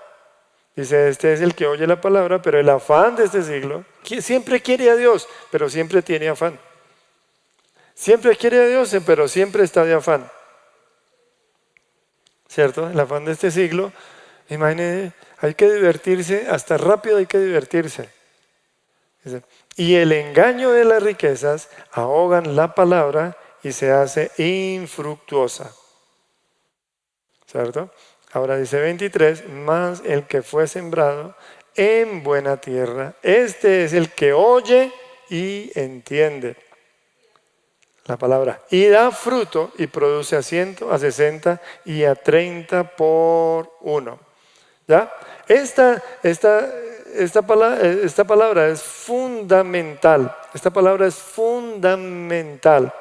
Dice, este es el que oye la palabra, pero el afán de este siglo, siempre quiere a Dios, pero siempre tiene afán. Siempre quiere a Dios, pero siempre está de afán. ¿Cierto? El afán de este siglo, imagínense, hay que divertirse, hasta rápido hay que divertirse. Dice, y el engaño de las riquezas ahogan la palabra y se hace infructuosa. ¿Cierto? Ahora dice 23, más el que fue sembrado en buena tierra, este es el que oye y entiende la palabra, y da fruto y produce a 100, a 60 y a 30 por uno. ¿Ya? Esta palabra es fundamental. Esta palabra es fundamental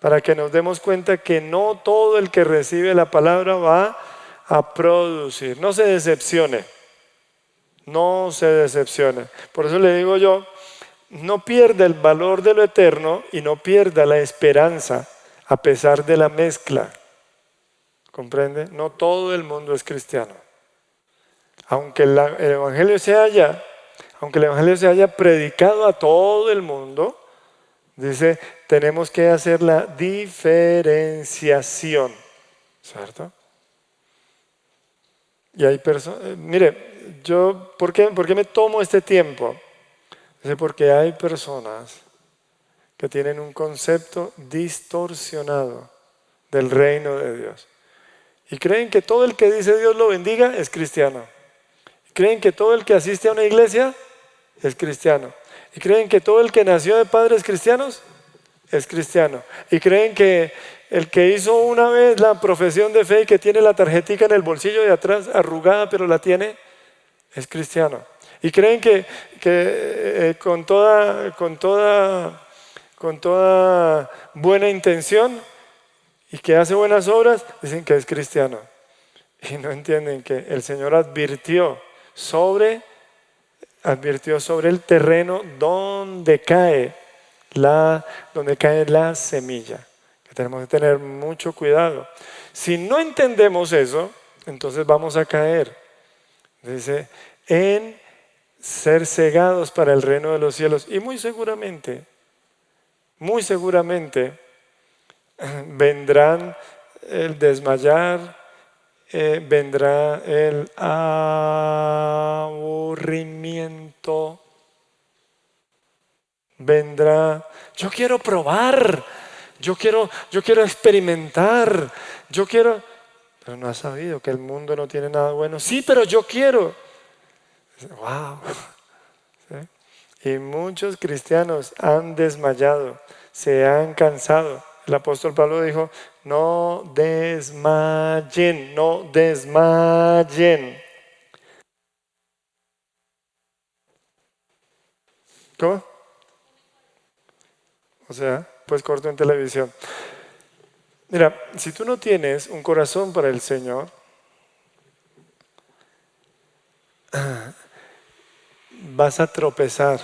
para que nos demos cuenta que no todo el que recibe la palabra va a producir. No se decepcione. No se decepcione. Por eso le digo yo, no pierda el valor de lo eterno y no pierda la esperanza a pesar de la mezcla. ¿Comprende? No todo el mundo es cristiano. Aunque el evangelio se haya predicado a todo el mundo, dice, tenemos que hacer la diferenciación, ¿cierto? Y hay personas, mire, ¿por qué me tomo este tiempo? Dice, porque hay personas que tienen un concepto distorsionado del reino de Dios. Y creen que todo el que dice Dios lo bendiga es cristiano. Creen que todo el que asiste a una iglesia es cristiano. Y creen que todo el que nació de padres cristianos es cristiano. Y creen que el que hizo una vez la profesión de fe y que tiene la tarjetica en el bolsillo de atrás arrugada pero la tiene, es cristiano. Y creen que con toda buena intención y que hace buenas obras, dicen que es cristiano. Y no entienden que el Señor advirtió sobre el terreno donde cae la semilla. Que tenemos que tener mucho cuidado. Si no entendemos eso, entonces vamos a caer, dice, en ser cegados para el reino de los cielos. Y muy seguramente, vendrán el desmayar, vendrá el aburrimiento, vendrá, yo quiero probar, yo quiero experimentar, pero no has sabido que el mundo no tiene nada bueno. Sí, pero yo quiero. Wow. ¿Sí? Y muchos cristianos han desmayado, se han cansado. El apóstol Pablo dijo, no desmayen, no desmayen. ¿Cómo? O sea, pues corto en televisión. Mira, si tú no tienes un corazón para el Señor, vas a tropezar.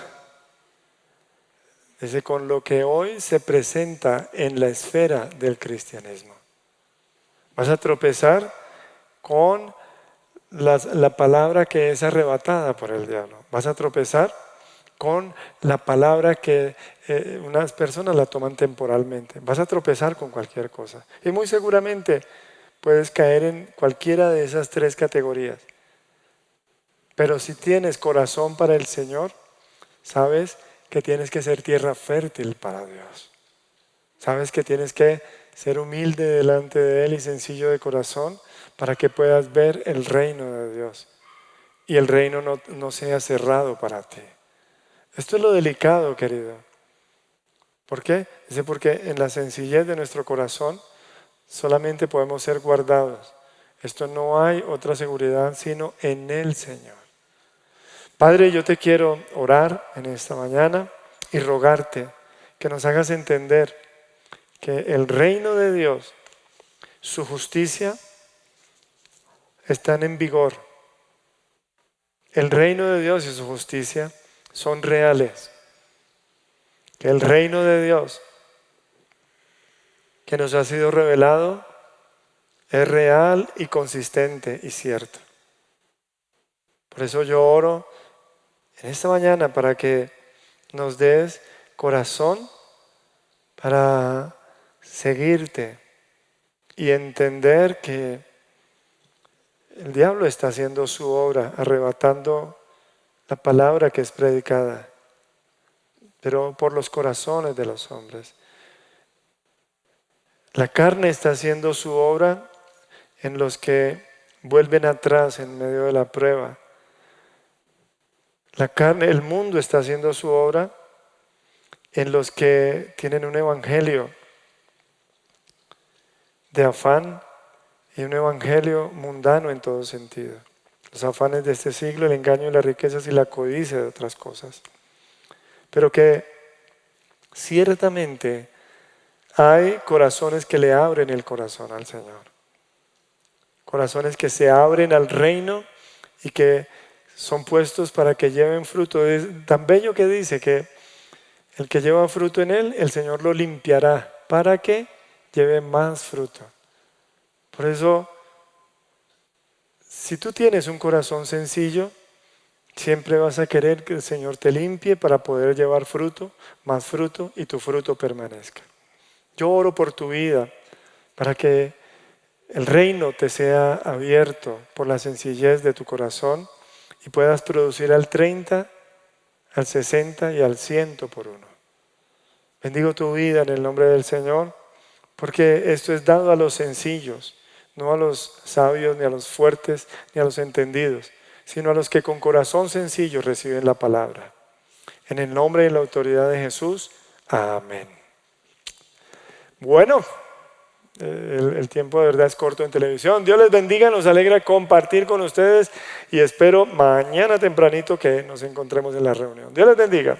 Dice, con lo que hoy se presenta en la esfera del cristianismo. Vas a tropezar con la palabra que es arrebatada por el diablo. Vas a tropezar con la palabra que unas personas la toman temporalmente. Vas a tropezar con cualquier cosa. Y muy seguramente puedes caer en cualquiera de esas tres categorías. Pero si tienes corazón para el Señor, sabes que tienes que ser tierra fértil para Dios. Sabes que tienes que ser humilde delante de Él y sencillo de corazón para que puedas ver el reino de Dios y el reino no sea cerrado para ti. Esto es lo delicado, querido. ¿Por qué? Dice, porque en la sencillez de nuestro corazón solamente podemos ser guardados. Esto no hay otra seguridad sino en el Señor. Padre, yo te quiero orar en esta mañana y rogarte que nos hagas entender que el reino de Dios, su justicia, están en vigor. El reino de Dios y su justicia son reales. Que el reino de Dios que nos ha sido revelado es real y consistente y cierto. Por eso yo oro en esta mañana para que nos des corazón para seguirte y entender que el diablo está haciendo su obra, arrebatando la palabra que es predicada, pero por los corazones de los hombres. La carne está haciendo su obra en los que vuelven atrás en medio de la prueba. La carne, el mundo está haciendo su obra en los que tienen un evangelio de afán y un evangelio mundano en todo sentido. Los afanes de este siglo, el engaño de las riquezas y la codicia de otras cosas. Pero que ciertamente hay corazones que le abren el corazón al Señor. Corazones que se abren al reino y que son puestos para que lleven fruto. Es tan bello que dice que el que lleva fruto en él, el Señor lo limpiará para que lleve más fruto. Por eso, si tú tienes un corazón sencillo, siempre vas a querer que el Señor te limpie para poder llevar fruto, más fruto, y tu fruto permanezca. Yo oro por tu vida para que el reino te sea abierto por la sencillez de tu corazón y puedas producir al 30, al 60 y al 100 por uno. Bendigo tu vida en el nombre del Señor, porque esto es dado a los sencillos, no a los sabios, ni a los fuertes, ni a los entendidos, sino a los que con corazón sencillo reciben la palabra. En el nombre y la autoridad de Jesús, amén. Bueno, el tiempo de verdad es corto en televisión. Dios les bendiga, nos alegra compartir con ustedes y espero mañana tempranito que nos encontremos en la reunión. Dios les bendiga.